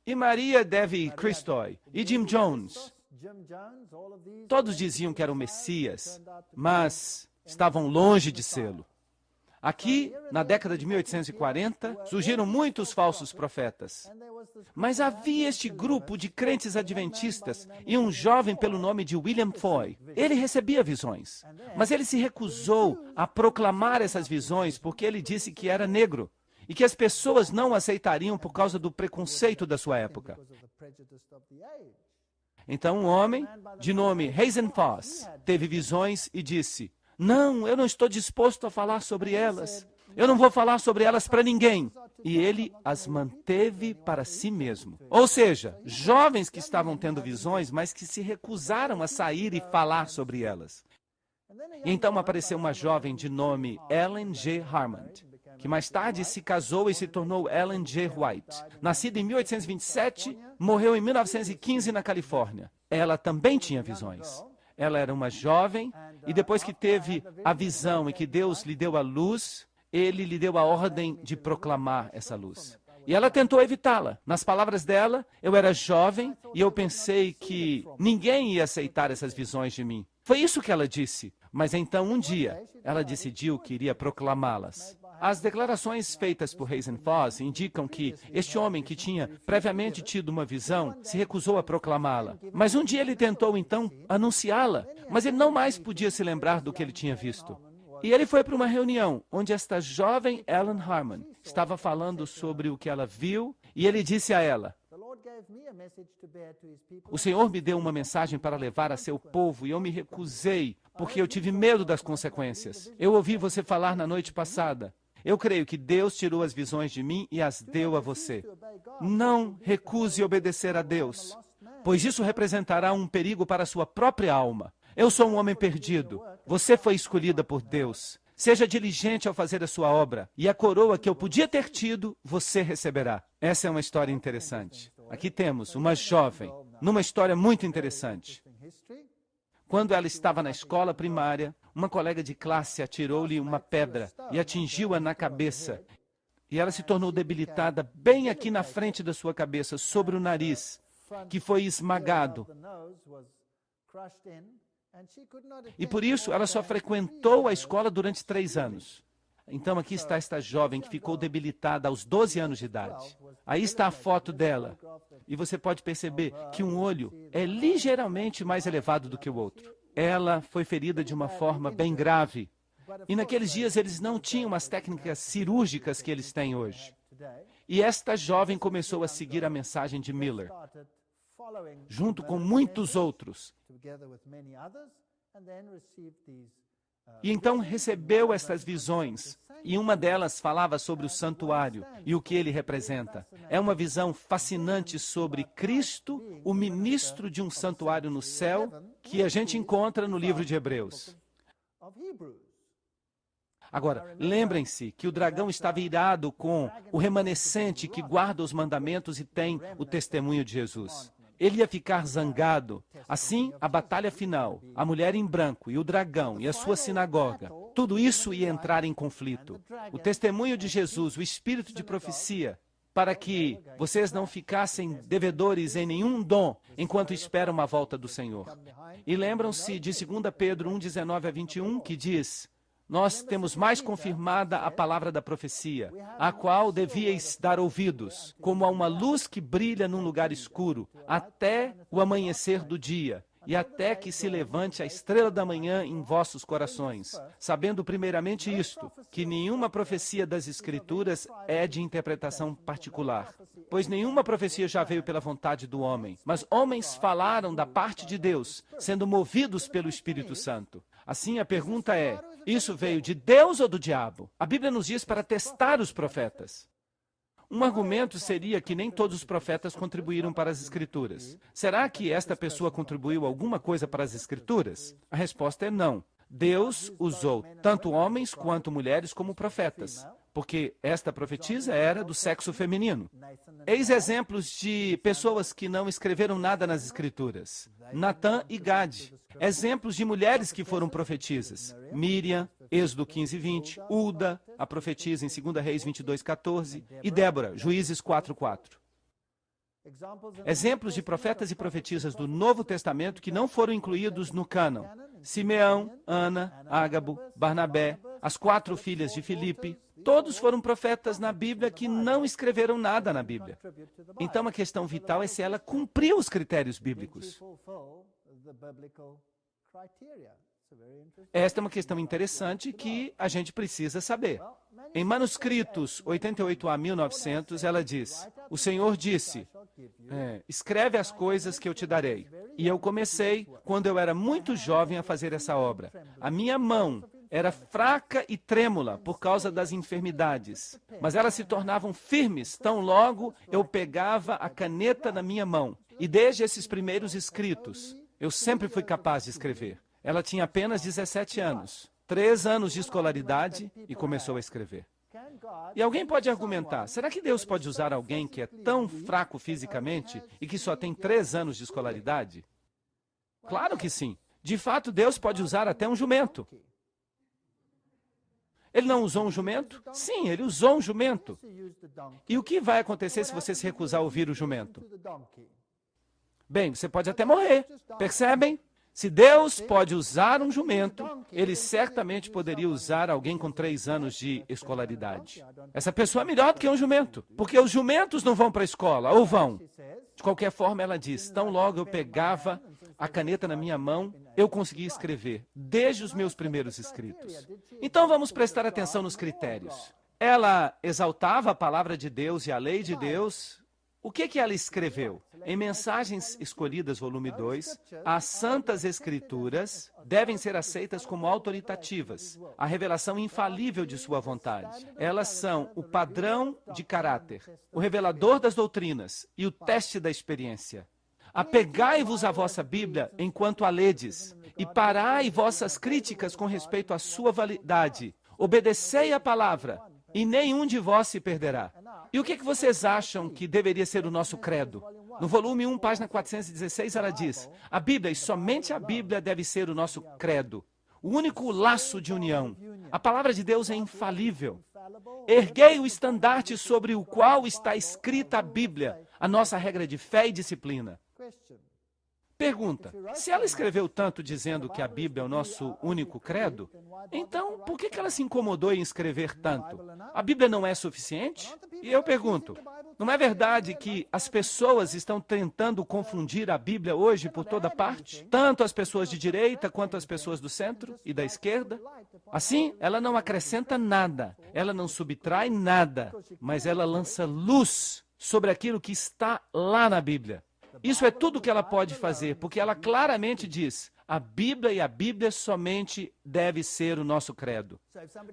E Maria Devi Christoi e Jim Jones. Todos diziam que era o Messias, mas estavam longe de sê-lo. Aqui, na década de 1840, surgiram muitos falsos profetas. Mas havia este grupo de crentes adventistas e um jovem pelo nome de William Foy. Ele recebia visões, mas ele se recusou a proclamar essas visões porque ele disse que era negro e que as pessoas não o aceitariam por causa do preconceito da sua época. Então um homem de nome Hazen Foss teve visões e disse: não, eu não estou disposto a falar sobre elas. Eu não vou falar sobre elas para ninguém. E ele as manteve para si mesmo. Ou seja, jovens que estavam tendo visões, mas que se recusaram a sair e falar sobre elas. E então apareceu uma jovem de nome Ellen G. Harmond, que mais tarde se casou e se tornou Ellen G. White. Nascida em 1827, morreu em 1915 na Califórnia. Ela também tinha visões. Ela era uma jovem e depois que teve a visão e que Deus lhe deu a luz, ele lhe deu a ordem de proclamar essa luz. E ela tentou evitá-la. Nas palavras dela, eu era jovem e eu pensei que ninguém ia aceitar essas visões de mim. Foi isso que ela disse. Mas então, um dia, ela decidiu que iria proclamá-las. As declarações feitas por Hazen Foss indicam que este homem que tinha previamente tido uma visão se recusou a proclamá-la. Mas um dia ele tentou então anunciá-la, mas ele não mais podia se lembrar do que ele tinha visto. E ele foi para uma reunião onde esta jovem Ellen Harmon estava falando sobre o que ela viu e ele disse a ela: o Senhor me deu uma mensagem para levar a seu povo e eu me recusei porque eu tive medo das consequências. Eu ouvi você falar na noite passada. Eu creio que Deus tirou as visões de mim e as deu a você. Não recuse obedecer a Deus, pois isso representará um perigo para a sua própria alma. Eu sou um homem perdido. Você foi escolhida por Deus. Seja diligente ao fazer a sua obra, e a coroa que eu podia ter tido, você receberá. Essa é uma história interessante. Aqui temos uma jovem, numa história muito interessante. Quando ela estava na escola primária, uma colega de classe atirou-lhe uma pedra e atingiu-a na cabeça. E ela se tornou debilitada bem aqui na frente da sua cabeça, sobre o nariz, que foi esmagado. E por isso ela só frequentou a escola durante 3 anos. Então aqui está esta jovem que ficou debilitada aos 12 anos de idade. Aí está a foto dela. E você pode perceber que um olho é ligeiramente mais elevado do que o outro. Ela foi ferida de uma forma bem grave. E naqueles dias eles não tinham as técnicas cirúrgicas que eles têm hoje. E esta jovem começou a seguir a mensagem de Miller, junto com muitos outros. E então recebeu estas visões, e uma delas falava sobre o santuário e o que ele representa. É uma visão fascinante sobre Cristo, o ministro de um santuário no céu, que a gente encontra no livro de Hebreus. Agora, lembrem-se que o dragão estava irado com o remanescente que guarda os mandamentos e tem o testemunho de Jesus. Ele ia ficar zangado. Assim, a batalha final, a mulher em branco e o dragão e a sua sinagoga, tudo isso ia entrar em conflito. O testemunho de Jesus, o espírito de profecia, para que vocês não ficassem devedores em nenhum dom enquanto esperam a volta do Senhor. E lembram-se de 2 Pedro 1:19-21, que diz: nós temos mais confirmada a palavra da profecia, a qual devíeis dar ouvidos, como a uma luz que brilha num lugar escuro, até o amanhecer do dia, e até que se levante a estrela da manhã em vossos corações, sabendo primeiramente isto, que nenhuma profecia das Escrituras é de interpretação particular, pois nenhuma profecia já veio pela vontade do homem, mas homens falaram da parte de Deus, sendo movidos pelo Espírito Santo. Assim, a pergunta é: isso veio de Deus ou do diabo? A Bíblia nos diz para testar os profetas. Um argumento seria que nem todos os profetas contribuíram para as Escrituras. Será que esta pessoa contribuiu alguma coisa para as Escrituras? A resposta é não. Deus usou tanto homens quanto mulheres como profetas, porque esta profetisa era do sexo feminino. Eis exemplos de pessoas que não escreveram nada nas Escrituras. Natã e Gade. Exemplos de mulheres que foram profetisas. Miriam, Êxodo 15:20. Ulda, a profetisa em 2 Reis 22:14. E Débora, Juízes 4:4. Exemplos de profetas e profetisas do Novo Testamento que não foram incluídos no cânon. Simeão, Ana, Ágabo, Barnabé, as 4 filhas de Filipe, todos foram profetas na Bíblia que não escreveram nada na Bíblia. Então a questão vital é se ela cumpriu os critérios bíblicos. Esta é uma questão interessante que a gente precisa saber. Em manuscritos 88-1900, ela diz: o Senhor disse, escreve as coisas que eu te darei. E eu comecei, quando eu era muito jovem, a fazer essa obra. A minha mão era fraca e trêmula por causa das enfermidades, mas elas se tornavam firmes tão logo eu pegava a caneta na minha mão. E desde esses primeiros escritos, eu sempre fui capaz de escrever. Ela tinha apenas 17 anos, 3 anos de escolaridade e começou a escrever. E alguém pode argumentar, será que Deus pode usar alguém que é tão fraco fisicamente e que só tem 3 anos de escolaridade? Claro que sim. De fato, Deus pode usar até um jumento. Ele não usou um jumento? Sim, ele usou um jumento. E o que vai acontecer se você se recusar a ouvir o jumento? Bem, você pode até morrer. Percebem? Se Deus pode usar um jumento, Ele certamente poderia usar alguém com 3 anos de escolaridade. Essa pessoa é melhor do que um jumento, porque os jumentos não vão para a escola, ou vão? De qualquer forma, ela diz, tão logo eu pegava a caneta na minha mão, eu conseguia escrever, desde os meus primeiros escritos. Então vamos prestar atenção nos critérios. Ela exaltava a palavra de Deus e a lei de Deus. O que ela escreveu? Em Mensagens Escolhidas, volume 2, as Santas Escrituras devem ser aceitas como autoritativas, a revelação infalível de sua vontade. Elas são o padrão de caráter, o revelador das doutrinas e o teste da experiência. Apegai-vos à vossa Bíblia enquanto a ledes, e parai vossas críticas com respeito à sua validade. Obedecei a palavra, e nenhum de vós se perderá. E o que vocês acham que deveria ser o nosso credo? No volume 1, página 416, ela diz, a Bíblia, e somente a Bíblia deve ser o nosso credo, o único laço de união. A palavra de Deus é infalível. Erguei o estandarte sobre o qual está escrita a Bíblia, a nossa regra de fé e disciplina. Pergunta, se ela escreveu tanto dizendo que a Bíblia é o nosso único credo, então por que ela se incomodou em escrever tanto? A Bíblia não é suficiente? E eu pergunto, não é verdade que as pessoas estão tentando confundir a Bíblia hoje por toda parte? Tanto as pessoas de direita quanto as pessoas do centro e da esquerda? Assim, ela não acrescenta nada, ela não subtrai nada, mas ela lança luz sobre aquilo que está lá na Bíblia. Isso é tudo que ela pode fazer, porque ela claramente diz, a Bíblia e a Bíblia somente deve ser o nosso credo.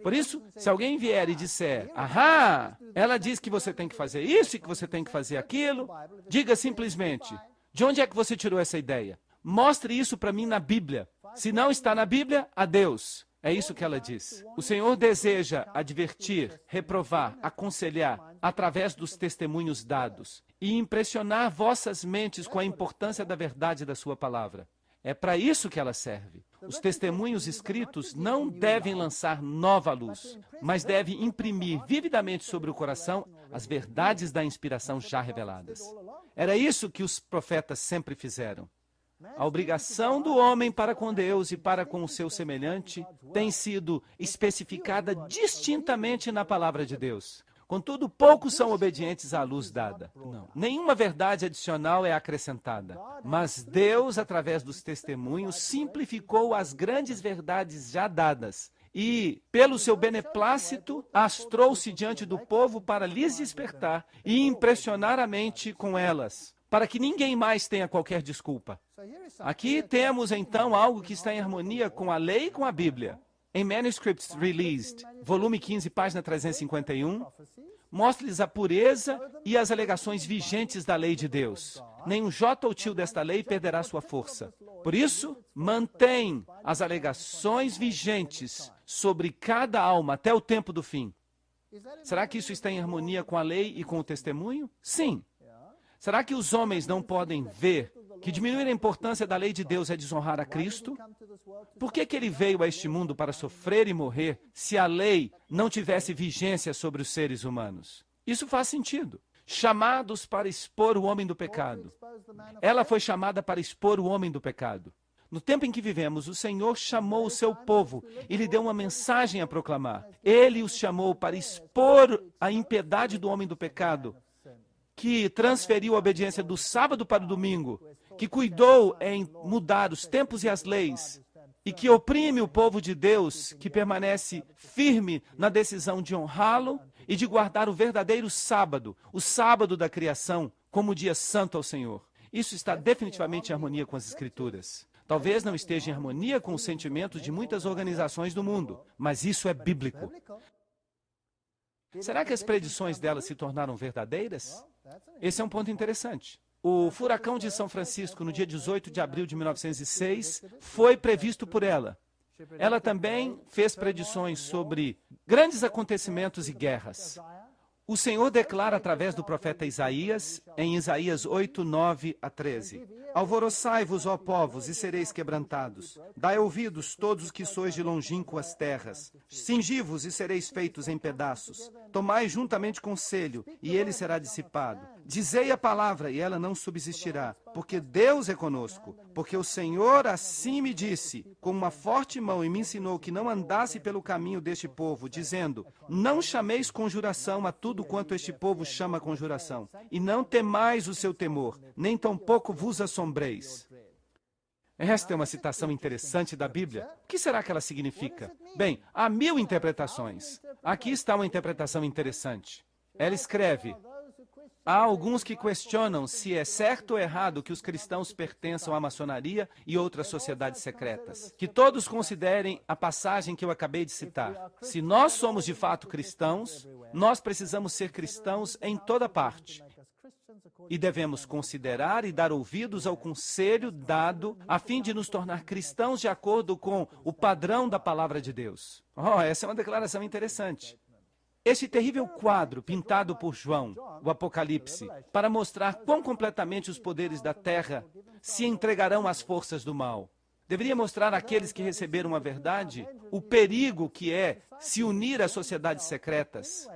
Por isso, se alguém vier e disser, ahá, ela diz que você tem que fazer isso e que você tem que fazer aquilo, diga simplesmente, de onde é que você tirou essa ideia? Mostre isso para mim na Bíblia. Se não está na Bíblia, adeus. É isso que ela diz. O Senhor deseja advertir, reprovar, aconselhar, através dos testemunhos dados, e impressionar vossas mentes com a importância da verdade da sua palavra. É para isso que ela serve. Os testemunhos escritos não devem lançar nova luz, mas devem imprimir vividamente sobre o coração as verdades da inspiração já reveladas. Era isso que os profetas sempre fizeram. A obrigação do homem para com Deus e para com o seu semelhante tem sido especificada distintamente na palavra de Deus. Contudo, poucos são obedientes à luz dada. Não, nenhuma verdade adicional é acrescentada. Mas Deus, através dos testemunhos, simplificou as grandes verdades já dadas e, pelo seu beneplácito, as trouxe diante do povo para lhes despertar e impressionar a mente com elas, para que ninguém mais tenha qualquer desculpa. Aqui temos, então, algo que está em harmonia com a lei e com a Bíblia. Em Manuscripts Released, volume 15, página 351, mostra-lhes a pureza e as alegações vigentes da lei de Deus. Nenhum jota ou tio desta lei perderá sua força. Por isso, mantém as alegações vigentes sobre cada alma até o tempo do fim. Será que isso está em harmonia com a lei e com o testemunho? Sim. Será que os homens não podem ver que diminuir a importância da lei de Deus é desonrar a Cristo? Por que ele veio a este mundo para sofrer e morrer se a lei não tivesse vigência sobre os seres humanos? Isso faz sentido. Chamados para expor o homem do pecado. Ela foi chamada para expor o homem do pecado. No tempo em que vivemos, o Senhor chamou o seu povo e lhe deu uma mensagem a proclamar. Ele os chamou para expor a impiedade do homem do pecado, que transferiu a obediência do sábado para o domingo, que cuidou em mudar os tempos e as leis, e que oprime o povo de Deus, que permanece firme na decisão de honrá-lo e de guardar o verdadeiro sábado, o sábado da criação, como dia santo ao Senhor. Isso está definitivamente em harmonia com as Escrituras. Talvez não esteja em harmonia com os sentimentos de muitas organizações do mundo, mas isso é bíblico. Será que as predições dela se tornaram verdadeiras? Esse é um ponto interessante. O furacão de São Francisco, no dia 18 de abril de 1906, foi previsto por ela. Ela também fez predições sobre grandes acontecimentos e guerras. O Senhor declara através do profeta Isaías, em Isaías 8, 9 a 13. Alvoroçai-vos, ó povos, e sereis quebrantados. Dai ouvidos, todos os que sois de longínquas terras. Cingi-vos e sereis feitos em pedaços. Tomai juntamente conselho, e ele será dissipado. Dizei a palavra, e ela não subsistirá, porque Deus é conosco. Porque o Senhor assim me disse, com uma forte mão, e me ensinou que não andasse pelo caminho deste povo, dizendo, não chameis conjuração a tudo quanto este povo chama conjuração, e não temais o seu temor, nem tampouco vos assombreis. Esta é uma citação interessante da Bíblia. O que será que ela significa? Bem, há 1000 interpretações. Aqui está uma interpretação interessante. Ela escreve, há alguns que questionam se é certo ou errado que os cristãos pertençam à maçonaria e outras sociedades secretas. Que todos considerem a passagem que eu acabei de citar. Se nós somos de fato cristãos, nós precisamos ser cristãos em toda parte. E devemos considerar e dar ouvidos ao conselho dado a fim de nos tornar cristãos de acordo com o padrão da palavra de Deus. Essa é uma declaração interessante. Este terrível quadro pintado por João, o Apocalipse, para mostrar quão completamente os poderes da terra se entregarão às forças do mal, deveria mostrar àqueles que receberam a verdade o perigo que é se unir a sociedades secretas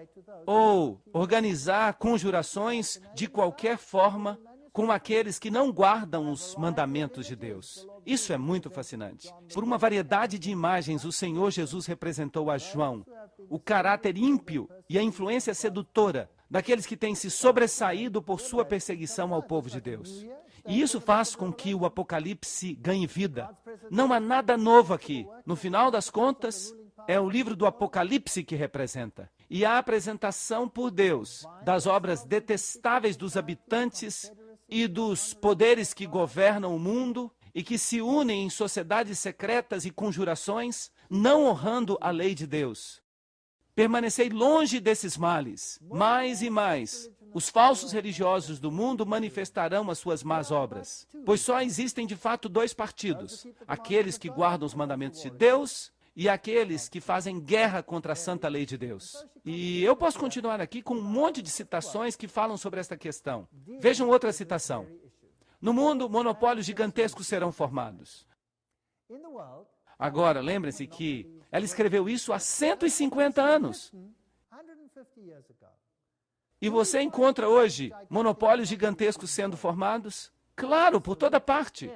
ou organizar conjurações de qualquer forma com aqueles que não guardam os mandamentos de Deus. Isso é muito fascinante. Por uma variedade de imagens, o Senhor Jesus representou a João o caráter ímpio e a influência sedutora daqueles que têm se sobressaído por sua perseguição ao povo de Deus. E isso faz com que o Apocalipse ganhe vida. Não há nada novo aqui. No final das contas, é o livro do Apocalipse que representa. E a apresentação por Deus das obras detestáveis dos habitantes e dos poderes que governam o mundo e que se unem em sociedades secretas e conjurações, não honrando a lei de Deus. Permanecei longe desses males. Mais e mais, os falsos religiosos do mundo manifestarão as suas más obras. Pois só existem de fato 2 partidos: aqueles que guardam os mandamentos de Deus e aqueles que fazem guerra contra a santa lei de Deus. E eu posso continuar aqui com um monte de citações que falam sobre esta questão. Vejam outra citação. No mundo, monopólios gigantescos serão formados. Agora, lembrem-se que ela escreveu isso há 150 anos. E você encontra hoje monopólios gigantescos sendo formados? Claro, por toda parte.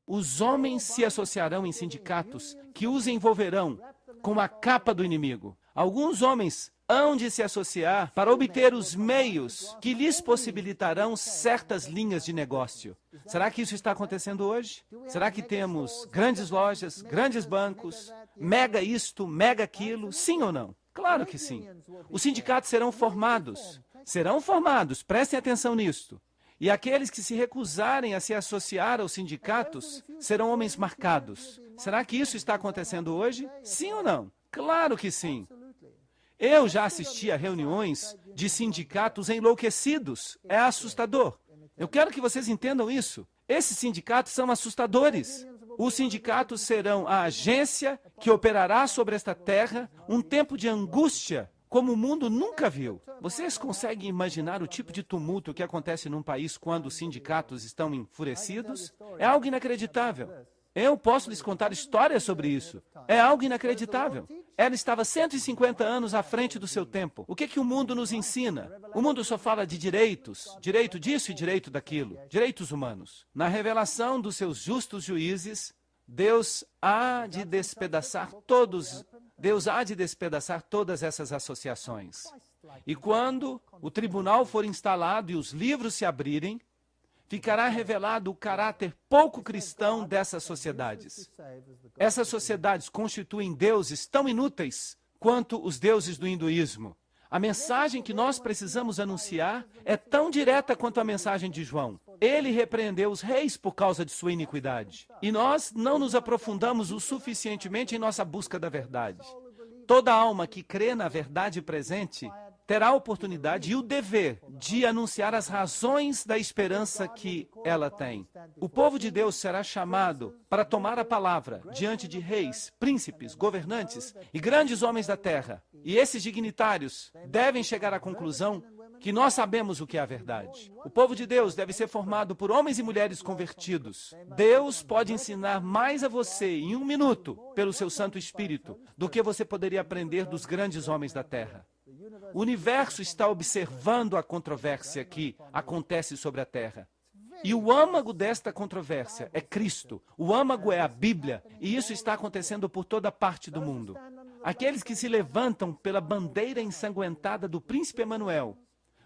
Os homens se associarão em sindicatos que os envolverão com a capa do inimigo. Alguns homens hão de se associar para obter os meios que lhes possibilitarão certas linhas de negócio. Será que isso está acontecendo hoje? Será que temos grandes lojas, grandes bancos, mega isto, mega aquilo? Sim ou não? Claro que sim. Os sindicatos serão formados. Prestem atenção nisto. E aqueles que se recusarem a se associar aos sindicatos serão homens marcados. Será que isso está acontecendo hoje? Sim ou não? Claro que sim. Eu já assisti a reuniões de sindicatos enlouquecidos. É assustador. Eu quero que vocês entendam isso. Esses sindicatos são assustadores. Os sindicatos serão a agência que operará sobre esta terra um tempo de angústia como o mundo nunca viu. Vocês conseguem imaginar o tipo de tumulto que acontece num país quando os sindicatos estão enfurecidos? É algo inacreditável. Eu posso lhes contar histórias sobre isso. É algo inacreditável. Ela estava 150 anos à frente do seu tempo. O que o mundo nos ensina? O mundo só fala de direitos, direito disso e direito daquilo, direitos humanos. Na revelação dos seus justos juízes, Deus há de despedaçar todas essas associações. E quando o tribunal for instalado e os livros se abrirem, ficará revelado o caráter pouco cristão dessas sociedades. Essas sociedades constituem deuses tão inúteis quanto os deuses do hinduísmo. A mensagem que nós precisamos anunciar é tão direta quanto a mensagem de João. Ele repreendeu os reis por causa de sua iniquidade. E nós não nos aprofundamos o suficientemente em nossa busca da verdade. Toda alma que crê na verdade presente terá a oportunidade e o dever de anunciar as razões da esperança que ela tem. O povo de Deus será chamado para tomar a palavra diante de reis, príncipes, governantes e grandes homens da terra. E esses dignitários devem chegar à conclusão que nós sabemos o que é a verdade. O povo de Deus deve ser formado por homens e mulheres convertidos. Deus pode ensinar mais a você em 1 minuto, pelo seu Santo Espírito, do que você poderia aprender dos grandes homens da Terra. O universo está observando a controvérsia que acontece sobre a Terra. E o âmago desta controvérsia é Cristo. O âmago é a Bíblia. E isso está acontecendo por toda parte do mundo. Aqueles que se levantam pela bandeira ensanguentada do príncipe Emanuel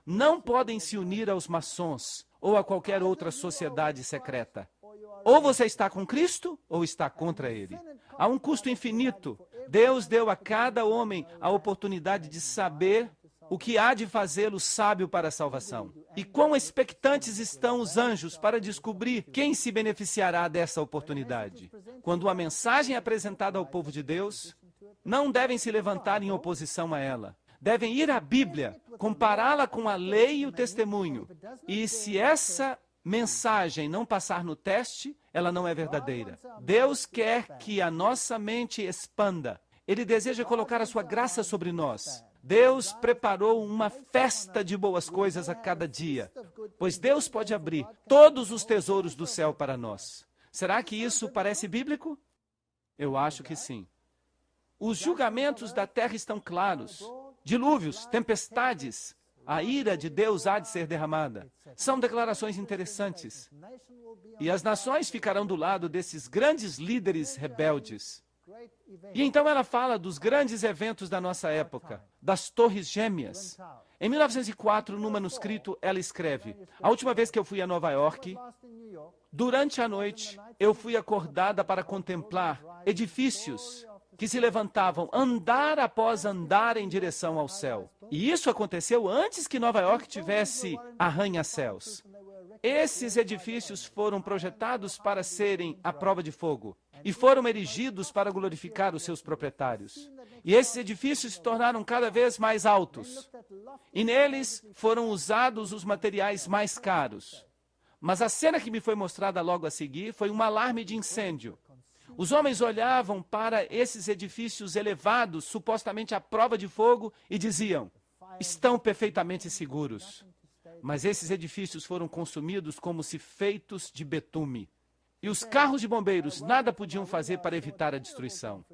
não podem se unir aos maçons ou a qualquer outra sociedade secreta. Ou você está com Cristo ou está contra ele. A um custo infinito, Deus deu a cada homem a oportunidade de saber o que há de fazê-lo sábio para a salvação. E quão expectantes estão os anjos para descobrir quem se beneficiará dessa oportunidade. Quando a mensagem é apresentada ao povo de Deus, não devem se levantar em oposição a ela. Devem ir à Bíblia, compará-la com a lei e o testemunho. E se essa mensagem não passar no teste, ela não é verdadeira. Deus quer que a nossa mente expanda. Ele deseja colocar a sua graça sobre nós. Deus preparou uma festa de boas coisas a cada dia, pois Deus pode abrir todos os tesouros do céu para nós. Será que isso parece bíblico? Eu acho que sim. Os julgamentos da terra estão claros. Dilúvios, tempestades, a ira de Deus há de ser derramada. São declarações interessantes. E as nações ficarão do lado desses grandes líderes rebeldes. E então ela fala dos grandes eventos da nossa época, das Torres Gêmeas. Em 1904, no manuscrito, ela escreve: a última vez que eu fui a Nova York, durante a noite, eu fui acordada para contemplar edifícios que se levantavam andar após andar em direção ao céu. E isso aconteceu antes que Nova York tivesse arranha-céus. Esses edifícios foram projetados para serem à prova de fogo e foram erigidos para glorificar os seus proprietários. E esses edifícios se tornaram cada vez mais altos. E neles foram usados os materiais mais caros. Mas a cena que me foi mostrada logo a seguir foi um alarme de incêndio. Os homens olhavam para esses edifícios elevados, supostamente à prova de fogo, e diziam: estão perfeitamente seguros. Mas esses edifícios foram consumidos como se feitos de betume. E os carros de bombeiros nada podiam fazer para evitar a destruição.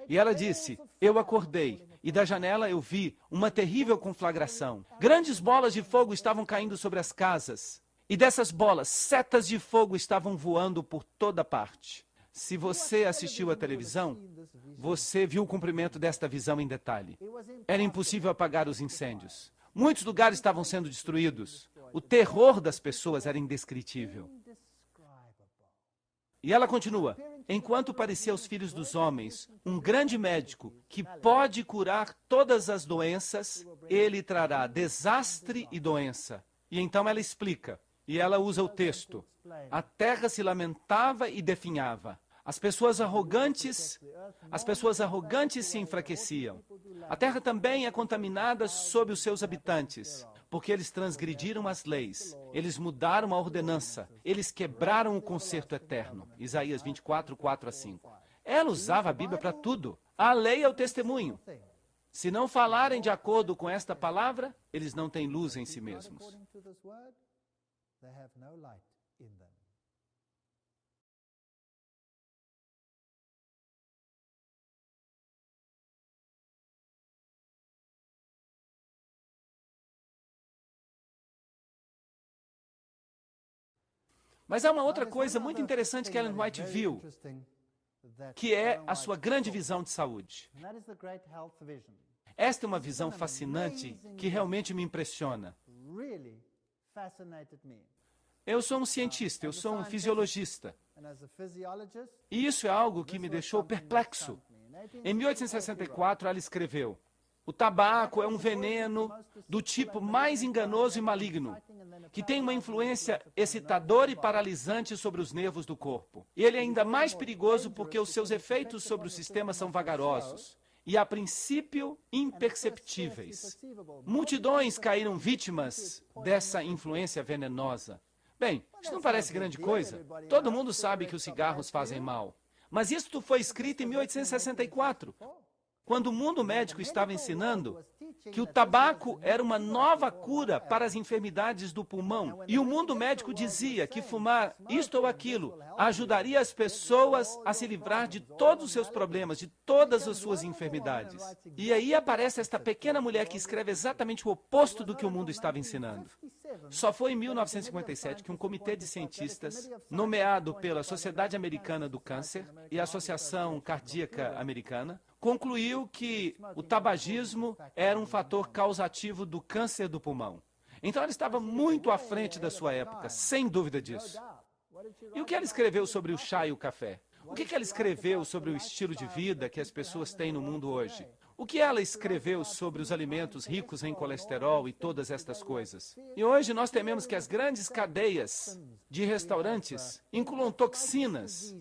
E ela disse: eu acordei, e da janela eu vi uma terrível conflagração. Grandes bolas de fogo estavam caindo sobre as casas. E dessas bolas, setas de fogo estavam voando por toda parte. Se você assistiu à televisão, você viu o cumprimento desta visão em detalhe. Era impossível apagar os incêndios. Muitos lugares estavam sendo destruídos. O terror das pessoas era indescritível. E ela continua: enquanto parecia aos filhos dos homens um grande médico que pode curar todas as doenças, ele trará desastre e doença. E então ela explica, e ela usa o texto: a terra se lamentava e definhava. As pessoas arrogantes se enfraqueciam. A terra também é contaminada sob os seus habitantes, porque eles transgrediram as leis, eles mudaram a ordenança, eles quebraram o concerto eterno. Isaías 24, 4 a 5. Ela usava a Bíblia para tudo. A lei é o testemunho. Se não falarem de acordo com esta palavra, eles não têm luz em si mesmos. Mas há uma outra coisa muito interessante que Ellen White viu, que é a sua grande visão de saúde. Esta é uma visão fascinante que realmente me impressiona. Eu sou um cientista, eu sou um fisiologista. E isso é algo que me deixou perplexo. Em 1864, ela escreveu: o tabaco é um veneno do tipo mais enganoso e maligno, que tem uma influência excitadora e paralisante sobre os nervos do corpo. Ele é ainda mais perigoso porque os seus efeitos sobre o sistema são vagarosos e, a princípio, imperceptíveis. Multidões caíram vítimas dessa influência venenosa. Bem, isso não parece grande coisa. Todo mundo sabe que os cigarros fazem mal. Mas isto foi escrito em 1864. quando o mundo médico estava ensinando que o tabaco era uma nova cura para as enfermidades do pulmão. E o mundo médico dizia que fumar isto ou aquilo ajudaria as pessoas a se livrar de todos os seus problemas, de todas as suas enfermidades. E aí aparece esta pequena mulher que escreve exatamente o oposto do que o mundo estava ensinando. Só foi em 1957 que um comitê de cientistas, nomeado pela Sociedade Americana do Câncer e a Associação Cardíaca Americana, concluiu que o tabagismo era um fator causativo do câncer do pulmão. Então ela estava muito à frente da sua época, sem dúvida disso. E o que ela escreveu sobre o chá e o café? O que ela escreveu sobre o estilo de vida que as pessoas têm no mundo hoje? O que ela escreveu sobre os alimentos ricos em colesterol e todas estas coisas? E hoje nós tememos que as grandes cadeias de restaurantes incluam toxinas.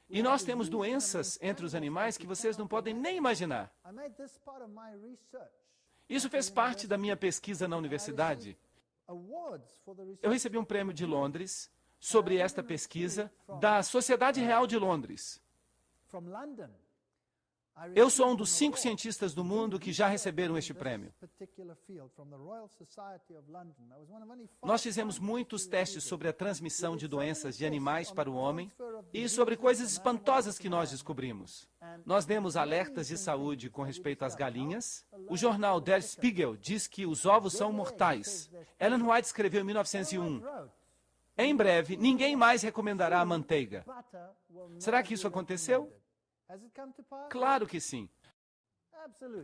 E nós temos doenças entre os animais que vocês não podem nem imaginar. Isso fez parte da minha pesquisa na universidade. Eu recebi um prêmio de Londres sobre esta pesquisa da Sociedade Real de Londres. Eu sou um dos 5 cientistas do mundo que já receberam este prêmio. Nós fizemos muitos testes sobre a transmissão de doenças de animais para o homem e sobre coisas espantosas que nós descobrimos. Nós demos alertas de saúde com respeito às galinhas. O jornal Der Spiegel diz que os ovos são mortais. Ellen White escreveu em 1901, em breve, ninguém mais recomendará a manteiga. Será que isso aconteceu? Claro que sim.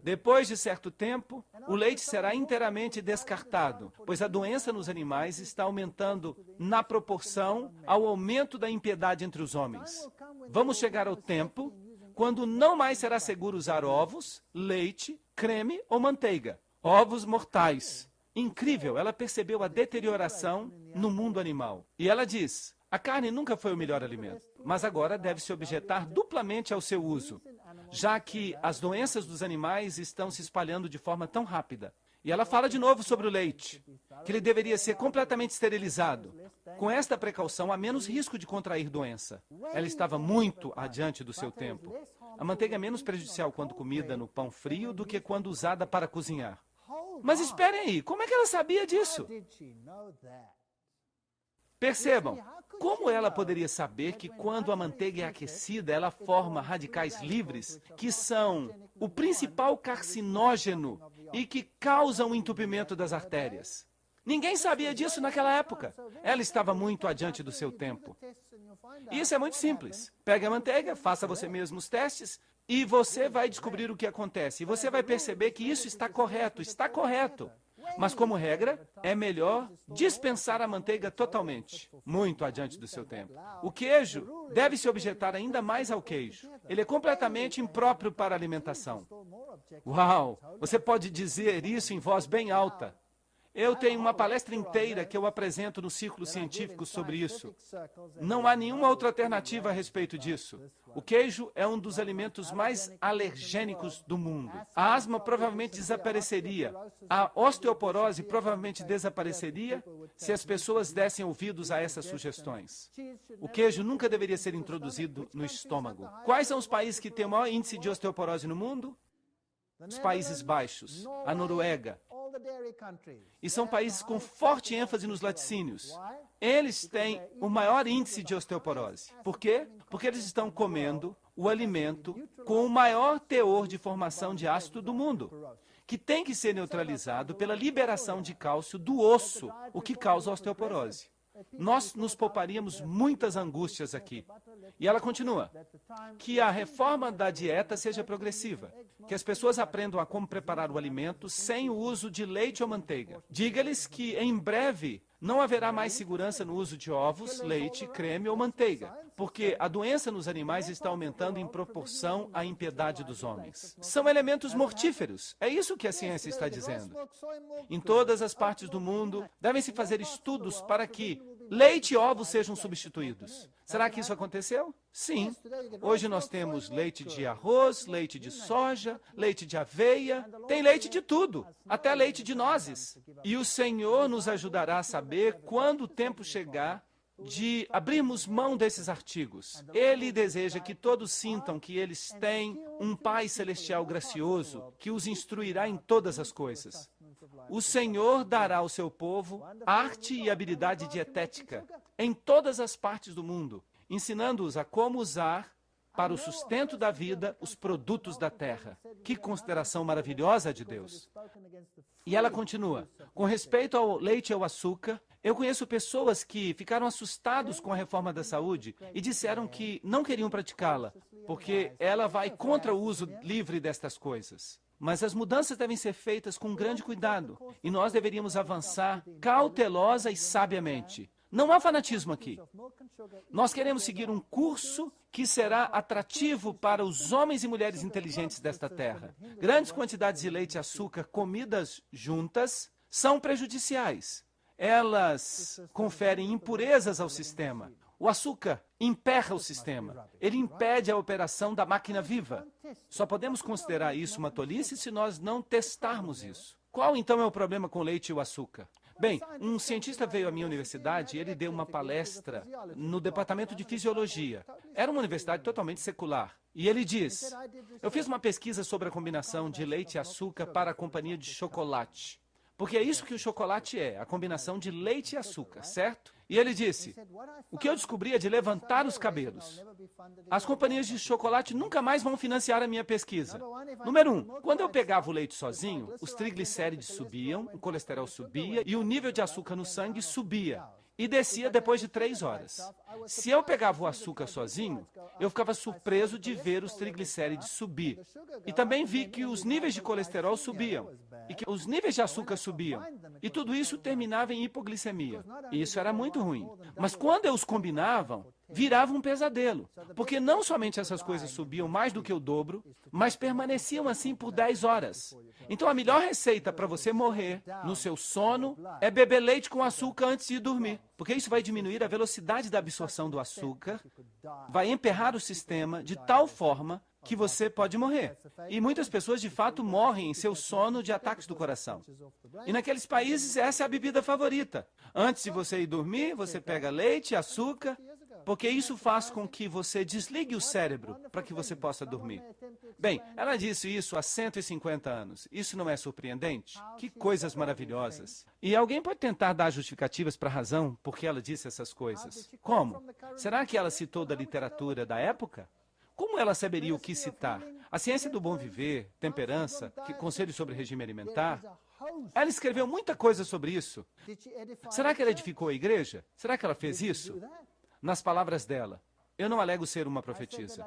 Depois de certo tempo, o leite será inteiramente descartado, pois a doença nos animais está aumentando na proporção ao aumento da impiedade entre os homens. Vamos chegar ao tempo quando não mais será seguro usar ovos, leite, creme ou manteiga. Ovos mortais. Incrível, ela percebeu a deterioração no mundo animal. E ela diz: a carne nunca foi o melhor alimento, mas agora deve se objetar duplamente ao seu uso, já que as doenças dos animais estão se espalhando de forma tão rápida. E ela fala de novo sobre o leite, que ele deveria ser completamente esterilizado. Com esta precaução, há menos risco de contrair doença. Ela estava muito adiante do seu tempo. A manteiga é menos prejudicial quando comida no pão frio do que quando usada para cozinhar. Mas esperem aí, como é que ela sabia disso? Percebam, como ela poderia saber que quando a manteiga é aquecida, ela forma radicais livres, que são o principal carcinógeno e que causam o entupimento das artérias? Ninguém sabia disso naquela época. Ela estava muito adiante do seu tempo. E isso é muito simples. Pegue a manteiga, faça você mesmo os testes e você vai descobrir o que acontece. E você vai perceber que isso está correto, está correto. Mas, como regra, é melhor dispensar a manteiga totalmente, muito adiante do seu tempo. O queijo deve se objetar ainda mais ao queijo. Ele é completamente impróprio para a alimentação. Uau! Você pode dizer isso em voz bem alta. Eu tenho uma palestra inteira que eu apresento no círculo científico sobre isso. Não há nenhuma outra alternativa a respeito disso. O queijo é um dos alimentos mais alergênicos do mundo. A asma provavelmente desapareceria. A osteoporose provavelmente desapareceria se as pessoas dessem ouvidos a essas sugestões. O queijo nunca deveria ser introduzido no estômago. Quais são os países que têm o maior índice de osteoporose no mundo? Os Países Baixos, a Noruega. E são países com forte ênfase nos laticínios. Eles têm o maior índice de osteoporose. Por quê? Porque eles estão comendo o alimento com o maior teor de formação de ácido do mundo, que tem que ser neutralizado pela liberação de cálcio do osso, o que causa osteoporose. Nós nos pouparíamos muitas angústias aqui. E ela continua, que a reforma da dieta seja progressiva, que as pessoas aprendam a como preparar o alimento sem o uso de leite ou manteiga. Diga-lhes que, em breve, não haverá mais segurança no uso de ovos, leite, creme ou manteiga, porque a doença nos animais está aumentando em proporção à impiedade dos homens. São elementos mortíferos. É isso que a ciência está dizendo. Em todas as partes do mundo, devem-se fazer estudos para que leite e ovos sejam substituídos. Será que isso aconteceu? Sim. Hoje nós temos leite de arroz, leite de soja, leite de aveia, tem leite de tudo, até leite de nozes. E o Senhor nos ajudará a saber quando o tempo chegar de abrirmos mão desses artigos. Ele deseja que todos sintam que eles têm um Pai Celestial gracioso que os instruirá em todas as coisas. O Senhor dará ao seu povo arte e habilidade dietética em todas as partes do mundo, ensinando-os a como usar para o sustento da vida os produtos da terra. Que consideração maravilhosa de Deus! E ela continua, com respeito ao leite e ao açúcar, eu conheço pessoas que ficaram assustados com a reforma da saúde e disseram que não queriam praticá-la, porque ela vai contra o uso livre destas coisas. Mas as mudanças devem ser feitas com grande cuidado, e nós deveríamos avançar cautelosa e sabiamente. Não há fanatismo aqui. Nós queremos seguir um curso que será atrativo para os homens e mulheres inteligentes desta terra. Grandes quantidades de leite e açúcar comidas juntas são prejudiciais. Elas conferem impurezas ao sistema. O açúcar emperra o sistema. Ele impede a operação da máquina viva. Só podemos considerar isso uma tolice se nós não testarmos isso. Qual então é o problema com o leite e o açúcar? Bem, um cientista veio à minha universidade e ele deu uma palestra no departamento de fisiologia. Era uma universidade totalmente secular. E ele diz, eu fiz uma pesquisa sobre a combinação de leite e açúcar para a companhia de chocolate. Porque é isso que o chocolate é, a combinação de leite e açúcar, certo? E ele disse, o que eu descobri é de levantar os cabelos. As companhias de chocolate nunca mais vão financiar a minha pesquisa. Número 1, quando eu pegava o leite sozinho, os triglicérides subiam, o colesterol subia e o nível de açúcar no sangue subia. E descia depois de 3 horas. Se eu pegava o açúcar sozinho, eu ficava surpreso de ver os triglicérides subir. E também vi que os níveis de colesterol subiam. E que os níveis de açúcar subiam. E tudo isso terminava em hipoglicemia. E isso era muito ruim. Mas quando eu os combinavam, virava um pesadelo. Porque não somente essas coisas subiam mais do que o dobro, mas permaneciam assim por 10 horas. Então a melhor receita para você morrer no seu sono é beber leite com açúcar antes de dormir. Porque isso vai diminuir a velocidade da absorção do açúcar, vai emperrar o sistema de tal forma que você pode morrer. E muitas pessoas, de fato, morrem em seu sono de ataques do coração. E naqueles países, essa é a bebida favorita. Antes de você ir dormir, você pega leite, açúcar, porque isso faz com que você desligue o cérebro para que você possa dormir. Bem, ela disse isso há 150 anos. Isso não é surpreendente? Que coisas maravilhosas. E alguém pode tentar dar justificativas para a razão por que ela disse essas coisas. Como? Será que ela citou da literatura da época? Como ela saberia o que citar? A ciência do bom viver, temperança, conselhos sobre regime alimentar? Ela escreveu muita coisa sobre isso. Será que ela edificou a igreja? Será que ela fez isso? Nas palavras dela, eu não alego ser uma profetisa.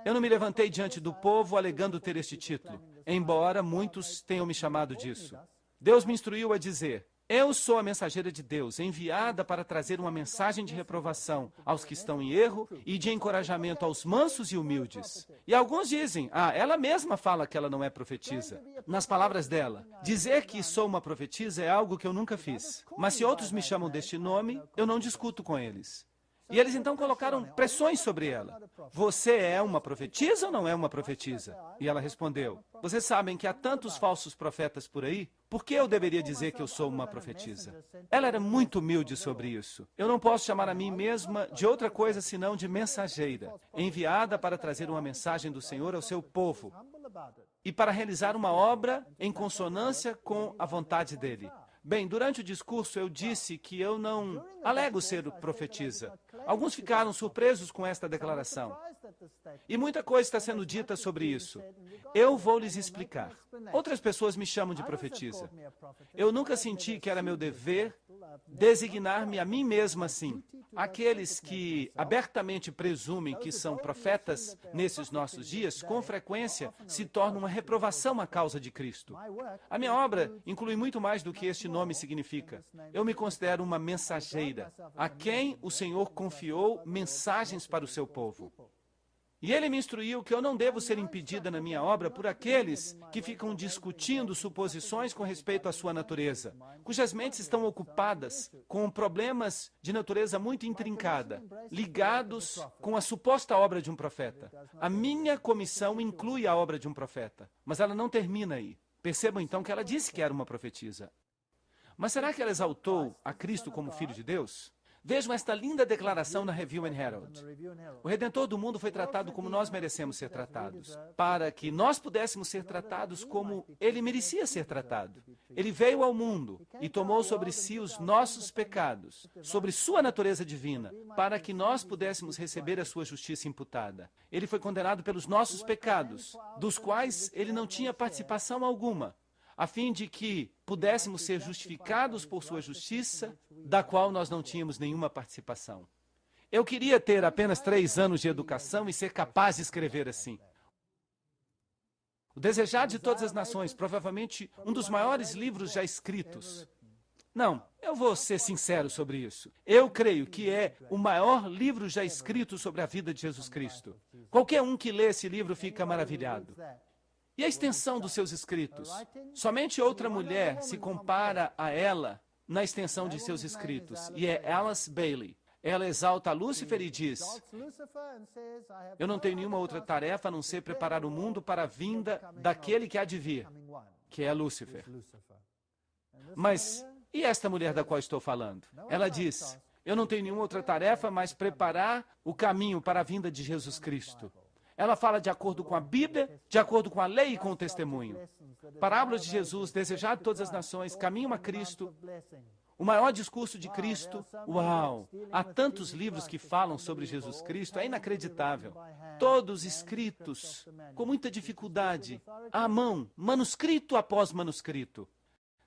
Eu não me levantei diante do povo alegando ter este título, embora muitos tenham me chamado disso. Deus me instruiu a dizer, eu sou a mensageira de Deus, enviada para trazer uma mensagem de reprovação aos que estão em erro e de encorajamento aos mansos e humildes. E alguns dizem, ela mesma fala que ela não é profetisa. Nas palavras dela, dizer que sou uma profetisa é algo que eu nunca fiz. Mas se outros me chamam deste nome, eu não discuto com eles. E eles então colocaram pressões sobre ela. Você é uma profetisa ou não é uma profetisa? E ela respondeu, vocês sabem que há tantos falsos profetas por aí? Por que eu deveria dizer que eu sou uma profetisa? Ela era muito humilde sobre isso. Eu não posso chamar a mim mesma de outra coisa senão de mensageira, enviada para trazer uma mensagem do Senhor ao seu povo e para realizar uma obra em consonância com a vontade dele. Bem, durante o discurso eu disse que eu não alego ser profetisa. Alguns ficaram surpresos com esta declaração. E muita coisa está sendo dita sobre isso. Eu vou lhes explicar. Outras pessoas me chamam de profetisa. Eu nunca senti que era meu dever designar-me a mim mesma assim. Aqueles que abertamente presumem que são profetas nesses nossos dias, com frequência se tornam uma reprovação à causa de Cristo. A minha obra inclui muito mais do que este nome significa. Eu me considero uma mensageira, a quem o Senhor confiou mensagens para o seu povo. E ele me instruiu que eu não devo ser impedida na minha obra por aqueles que ficam discutindo suposições com respeito à sua natureza, cujas mentes estão ocupadas com problemas de natureza muito intrincada, ligados com a suposta obra de um profeta. A minha comissão inclui a obra de um profeta, mas ela não termina aí. Percebam então que ela disse que era uma profetisa. Mas será que ela exaltou a Cristo como Filho de Deus? Vejam esta linda declaração na Review and Herald. O Redentor do mundo foi tratado como nós merecemos ser tratados, para que nós pudéssemos ser tratados como Ele merecia ser tratado. Ele veio ao mundo e tomou sobre si os nossos pecados, sobre sua natureza divina, para que nós pudéssemos receber a sua justiça imputada. Ele foi condenado pelos nossos pecados, dos quais Ele não tinha participação alguma, a fim de que pudéssemos ser justificados por sua justiça, da qual nós não tínhamos nenhuma participação. Eu queria ter apenas 3 anos de educação e ser capaz de escrever assim. O Desejado de Todas as Nações, provavelmente um dos maiores livros já escritos. Não, eu vou ser sincero sobre isso. Eu creio que é o maior livro já escrito sobre a vida de Jesus Cristo. Qualquer um que lê esse livro fica maravilhado. E a extensão dos seus escritos? Somente outra mulher se compara a ela na extensão de seus escritos, e é Alice Bailey. Ela exalta Lúcifer e diz: eu não tenho nenhuma outra tarefa a não ser preparar o mundo para a vinda daquele que há de vir, que é Lúcifer. Mas, e esta mulher da qual estou falando? Ela diz: eu não tenho nenhuma outra tarefa mas preparar o caminho para a vinda de Jesus Cristo. Ela fala de acordo com a Bíblia, de acordo com a lei e com o testemunho. Parábolas de Jesus, Desejado de Todas as Nações, Caminho a Cristo, o maior discurso de Cristo. Uau! Há tantos livros que falam sobre Jesus Cristo, é inacreditável. Todos escritos com muita dificuldade, à mão, manuscrito após manuscrito.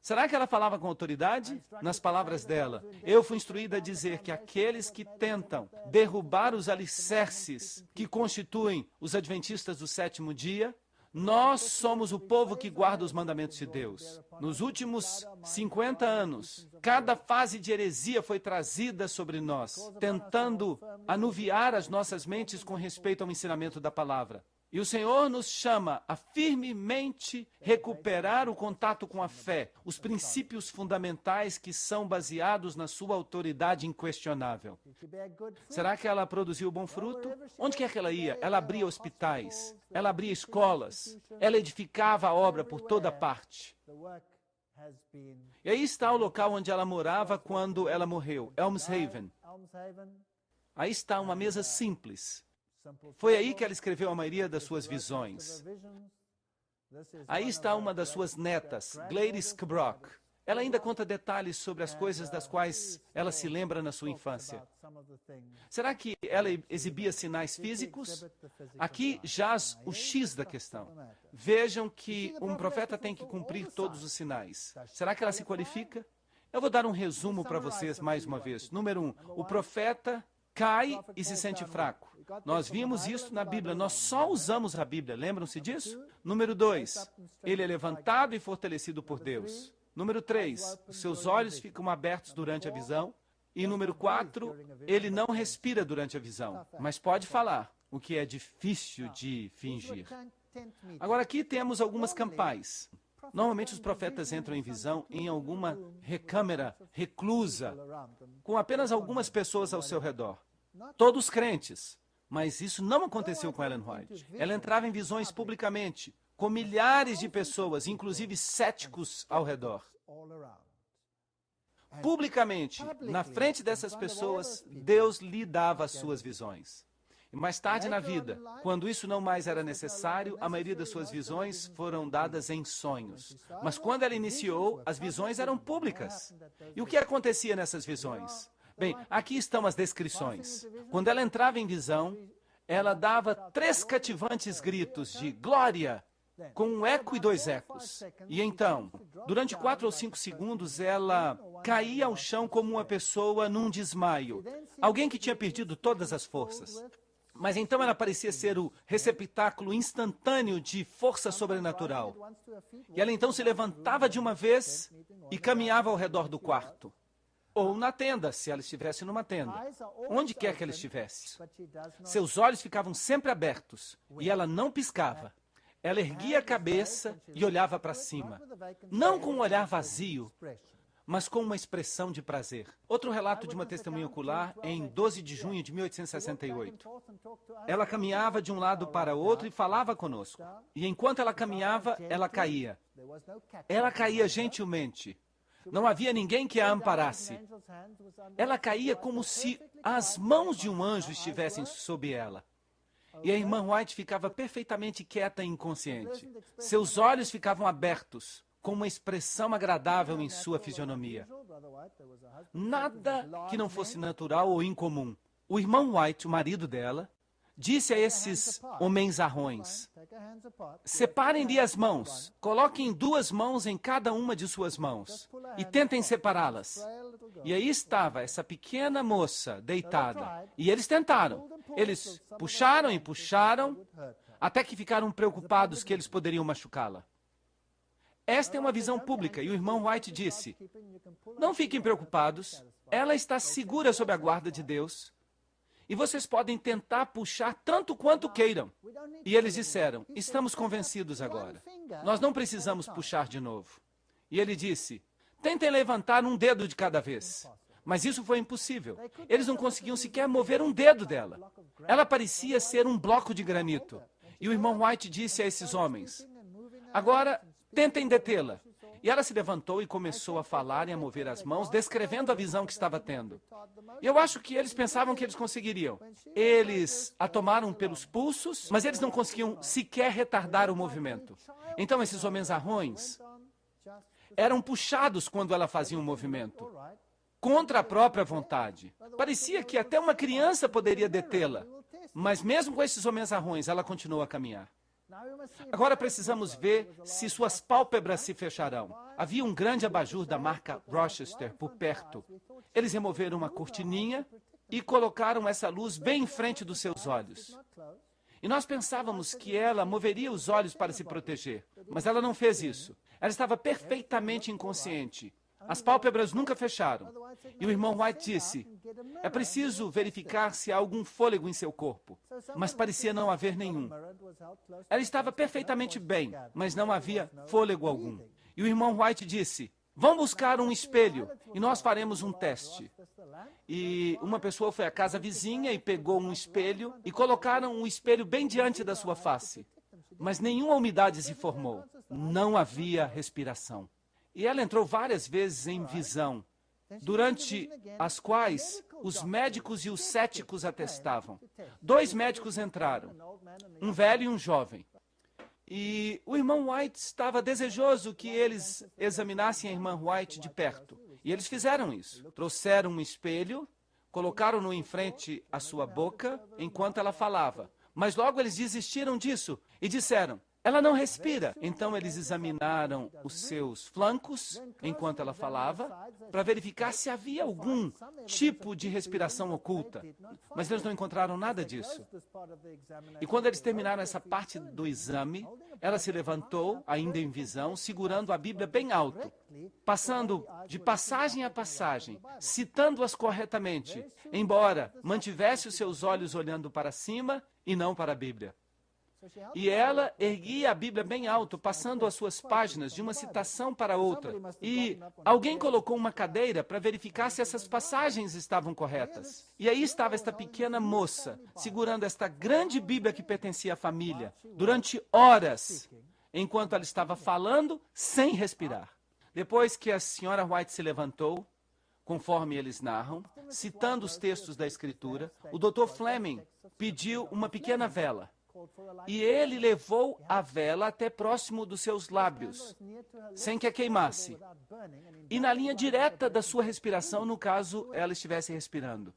Será que ela falava com autoridade? Nas palavras dela, eu fui instruída a dizer que aqueles que tentam derrubar os alicerces que constituem os adventistas do 7º dia, nós somos o povo que guarda os mandamentos de Deus. Nos últimos 50 anos, cada fase de heresia foi trazida sobre nós, tentando anuviar as nossas mentes com respeito ao ensinamento da palavra. E o Senhor nos chama a firmemente recuperar o contato com a fé, os princípios fundamentais que são baseados na sua autoridade inquestionável. Será que ela produziu bom fruto? Onde quer que ela ia? Ela abria hospitais, ela abria escolas, ela edificava a obra por toda parte. E aí está o local onde ela morava quando ela morreu, Elmshaven. Aí está uma mesa simples. Foi aí que ela escreveu a maioria das suas visões. Aí está uma das suas netas, Gladys Kbrock. Ela ainda conta detalhes sobre as coisas das quais ela se lembra na sua infância. Será que ela exibia sinais físicos? Aqui jaz o X da questão. Vejam que um profeta tem que cumprir todos os sinais. Será que ela se qualifica? Eu vou dar um resumo para vocês mais uma vez. Número 1, o profeta cai e se sente fraco. Nós vimos isso na Bíblia, nós só usamos a Bíblia, lembram-se disso? Número 2, ele é levantado e fortalecido por Deus. Número 3, os seus olhos ficam abertos durante a visão. E número 4, ele não respira durante a visão, mas pode falar, o que é difícil de fingir. Agora aqui temos algumas campais. Normalmente os profetas entram em visão em alguma recâmara reclusa, com apenas algumas pessoas ao seu redor. Todos crentes. Mas isso não aconteceu com Ellen White. Ela entrava em visões publicamente, com milhares de pessoas, inclusive céticos ao redor. Publicamente, na frente dessas pessoas, Deus lhe dava as suas visões. E mais tarde na vida, quando isso não mais era necessário, a maioria das suas visões foram dadas em sonhos. Mas quando ela iniciou, as visões eram públicas. E o que acontecia nessas visões? Bem, aqui estão as descrições. Quando ela entrava em visão, ela dava 3 cativantes gritos de glória, com um eco e 2 ecos. E então, durante 4 ou 5 segundos, ela caía ao chão como uma pessoa num desmaio. Alguém que tinha perdido todas as forças. Mas então ela parecia ser o receptáculo instantâneo de força sobrenatural. E ela então se levantava de uma vez e caminhava ao redor do quarto. Ou na tenda, se ela estivesse numa tenda. Onde quer que ela estivesse. Seus olhos ficavam sempre abertos e ela não piscava. Ela erguia a cabeça e olhava para cima. Não com um olhar vazio, mas com uma expressão de prazer. Outro relato de uma testemunha ocular em 12 de junho de 1868. Ela caminhava de um lado para outro e falava conosco. E enquanto ela caminhava, ela caía. Ela caía gentilmente. Não havia ninguém que a amparasse. Ela caía como se as mãos de um anjo estivessem sob ela. E a irmã White ficava perfeitamente quieta e inconsciente. Seus olhos ficavam abertos, com uma expressão agradável em sua fisionomia. Nada que não fosse natural ou incomum. O irmão White, o marido dela, disse a esses homenzarrões: separem-lhe as mãos, coloquem 2 mãos em cada uma de suas mãos e tentem separá-las. E aí estava essa pequena moça deitada. E eles tentaram. Eles puxaram e puxaram, até que ficaram preocupados que eles poderiam machucá-la. Esta é uma visão pública, e o irmão White disse: não fiquem preocupados, ela está segura sob a guarda de Deus. E vocês podem tentar puxar tanto quanto queiram. E eles disseram: estamos convencidos agora. Nós não precisamos puxar de novo. E ele disse: tentem levantar um dedo de cada vez. Mas isso foi impossível. Eles não conseguiam sequer mover um dedo dela. Ela parecia ser um bloco de granito. E o irmão White disse a esses homens: agora, tentem detê-la. E ela se levantou e começou a falar e a mover as mãos, descrevendo a visão que estava tendo. E eu acho que eles pensavam que eles conseguiriam. Eles a tomaram pelos pulsos, mas eles não conseguiam sequer retardar o movimento. Então esses homenzarrões eram puxados quando ela fazia um movimento, contra a própria vontade. Parecia que até uma criança poderia detê-la. Mas mesmo com esses homenzarrões, ela continuou a caminhar. Agora precisamos ver se suas pálpebras se fecharão. Havia um grande abajur da marca Rochester por perto. Eles removeram uma cortininha e colocaram essa luz bem em frente dos seus olhos. E nós pensávamos que ela moveria os olhos para se proteger, mas ela não fez isso. Ela estava perfeitamente inconsciente. As pálpebras nunca fecharam. E o irmão White disse: é preciso verificar se há algum fôlego em seu corpo. Mas parecia não haver nenhum. Ela estava perfeitamente bem, mas não havia fôlego algum. E o irmão White disse: vão buscar um espelho e nós faremos um teste. E uma pessoa foi à casa vizinha e pegou um espelho e colocaram um espelho bem diante da sua face. Mas nenhuma umidade se formou. Não havia respiração. E ela entrou várias vezes em visão, durante as quais os médicos e os céticos atestavam. 2 médicos entraram, um velho e um jovem. E o irmão White estava desejoso que eles examinassem a irmã White de perto. E eles fizeram isso. Trouxeram um espelho, colocaram-no em frente à sua boca enquanto ela falava. Mas logo eles desistiram disso e disseram: ela não respira. Então eles examinaram os seus flancos enquanto ela falava, para verificar se havia algum tipo de respiração oculta. Mas eles não encontraram nada disso. E quando eles terminaram essa parte do exame, ela se levantou, ainda em visão, segurando a Bíblia bem alto, passando de passagem a passagem, citando-as corretamente, embora mantivesse os seus olhos olhando para cima e não para a Bíblia. E ela erguia a Bíblia bem alto, passando as suas páginas de uma citação para outra. E alguém colocou uma cadeira para verificar se essas passagens estavam corretas. E aí estava esta pequena moça, segurando esta grande Bíblia que pertencia à família, durante horas, enquanto ela estava falando, sem respirar. Depois que a senhora White se levantou, conforme eles narram, citando os textos da Escritura, o Dr. Fleming pediu uma pequena vela. E ele levou a vela até próximo dos seus lábios, sem que a queimasse. E na linha direta da sua respiração, no caso, ela estivesse respirando.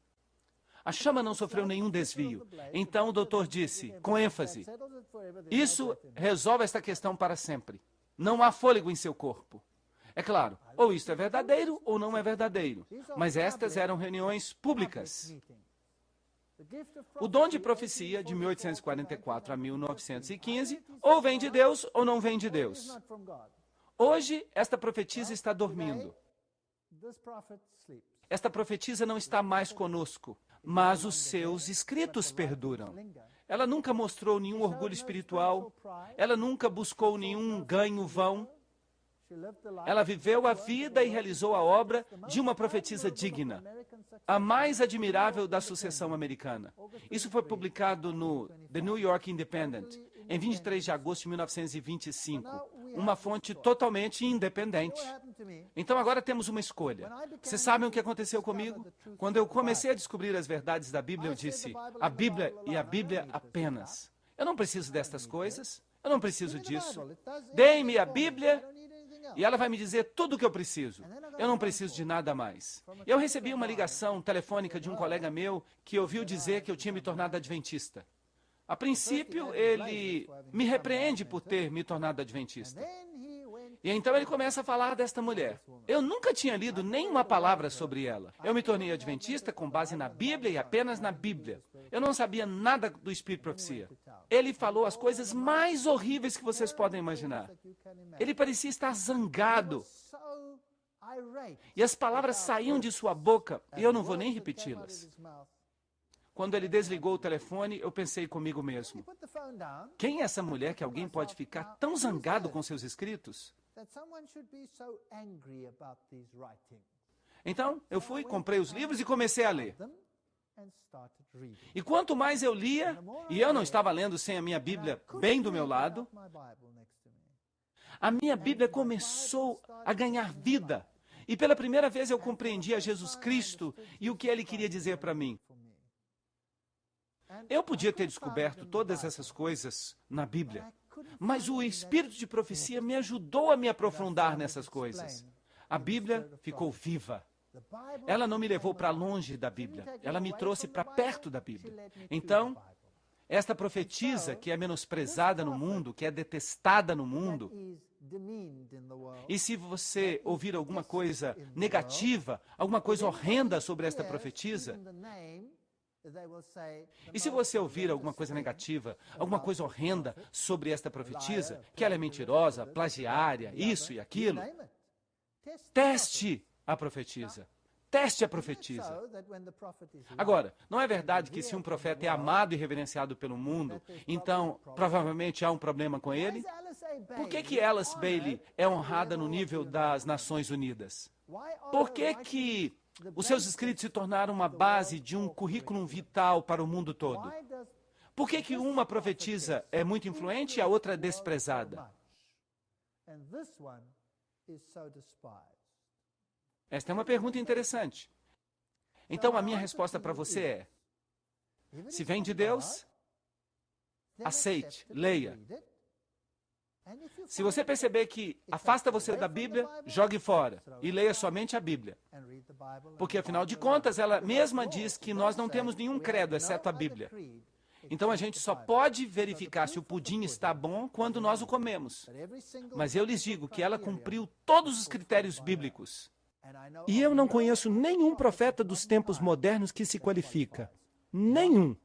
A chama não sofreu nenhum desvio. Então o doutor disse, com ênfase: isso resolve esta questão para sempre. Não há fôlego em seu corpo. É claro, ou isto é verdadeiro ou não é verdadeiro. Mas estas eram reuniões públicas. O dom de profecia, de 1844 a 1915, ou vem de Deus ou não vem de Deus. Hoje, esta profetisa está dormindo. Esta profetisa não está mais conosco, mas os seus escritos perduram. Ela nunca mostrou nenhum orgulho espiritual, ela nunca buscou nenhum ganho vão. Ela viveu a vida e realizou a obra de uma profetisa digna, a mais admirável da sucessão americana. Isso foi publicado no The New York Independent, em 23 de agosto de 1925, uma fonte totalmente independente. Então agora temos uma escolha. Vocês sabem o que aconteceu comigo? Quando eu comecei a descobrir as verdades da Bíblia, eu disse, a Bíblia e a Bíblia apenas. Eu não preciso destas coisas, eu não preciso disso. Dê-me a Bíblia e ela vai me dizer tudo o que eu preciso. Eu não preciso de nada mais. Eu recebi uma ligação telefônica de um colega meu que ouviu dizer que eu tinha me tornado adventista. A princípio, ele me repreende por ter me tornado adventista. E então ele começa a falar desta mulher. Eu nunca tinha lido nenhuma palavra sobre ela. Eu me tornei adventista com base na Bíblia e apenas na Bíblia. Eu não sabia nada do Espírito de Profecia. Ele falou as coisas mais horríveis que vocês podem imaginar. Ele parecia estar zangado. E as palavras saíam de sua boca, e eu não vou nem repeti-las. Quando ele desligou o telefone, eu pensei comigo mesmo. Quem é essa mulher que alguém pode ficar tão zangado com seus escritos? Então, eu fui, comprei os livros e comecei a ler. E quanto mais eu lia, e eu não estava lendo sem a minha Bíblia bem do meu lado, a minha Bíblia começou a ganhar vida. E pela primeira vez eu compreendi a Jesus Cristo e o que ele queria dizer para mim. Eu podia ter descoberto todas essas coisas na Bíblia, mas o Espírito de Profecia me ajudou a me aprofundar nessas coisas. A Bíblia ficou viva. Ela não me levou para longe da Bíblia, ela me trouxe para perto da Bíblia. Então, esta profetisa que é menosprezada no mundo, que é detestada no mundo, e se você ouvir alguma coisa negativa, alguma coisa horrenda sobre esta profetisa, e se você ouvir alguma coisa negativa, alguma coisa horrenda sobre esta profetisa, que ela é mentirosa, plagiária, isso e aquilo, teste a profetisa. Teste a profetisa. Agora, não é verdade que se um profeta é amado e reverenciado pelo mundo, então provavelmente há um problema com ele? Por que Alice Bailey é honrada no nível das Nações Unidas? Por que os seus escritos se tornaram uma base de um currículo vital para o mundo todo? Por que uma profetisa é muito influente e a outra é desprezada? Esta é uma pergunta interessante. Então, a minha resposta para você é: se vem de Deus, aceite, leia. Se você perceber que afasta você da Bíblia, jogue fora e leia somente a Bíblia. Porque, afinal de contas, ela mesma diz que nós não temos nenhum credo, exceto a Bíblia. Então, a gente só pode verificar se o pudim está bom quando nós o comemos. Mas eu lhes digo que ela cumpriu todos os critérios bíblicos. E eu não conheço nenhum profeta dos tempos modernos que se qualifica. Nenhum.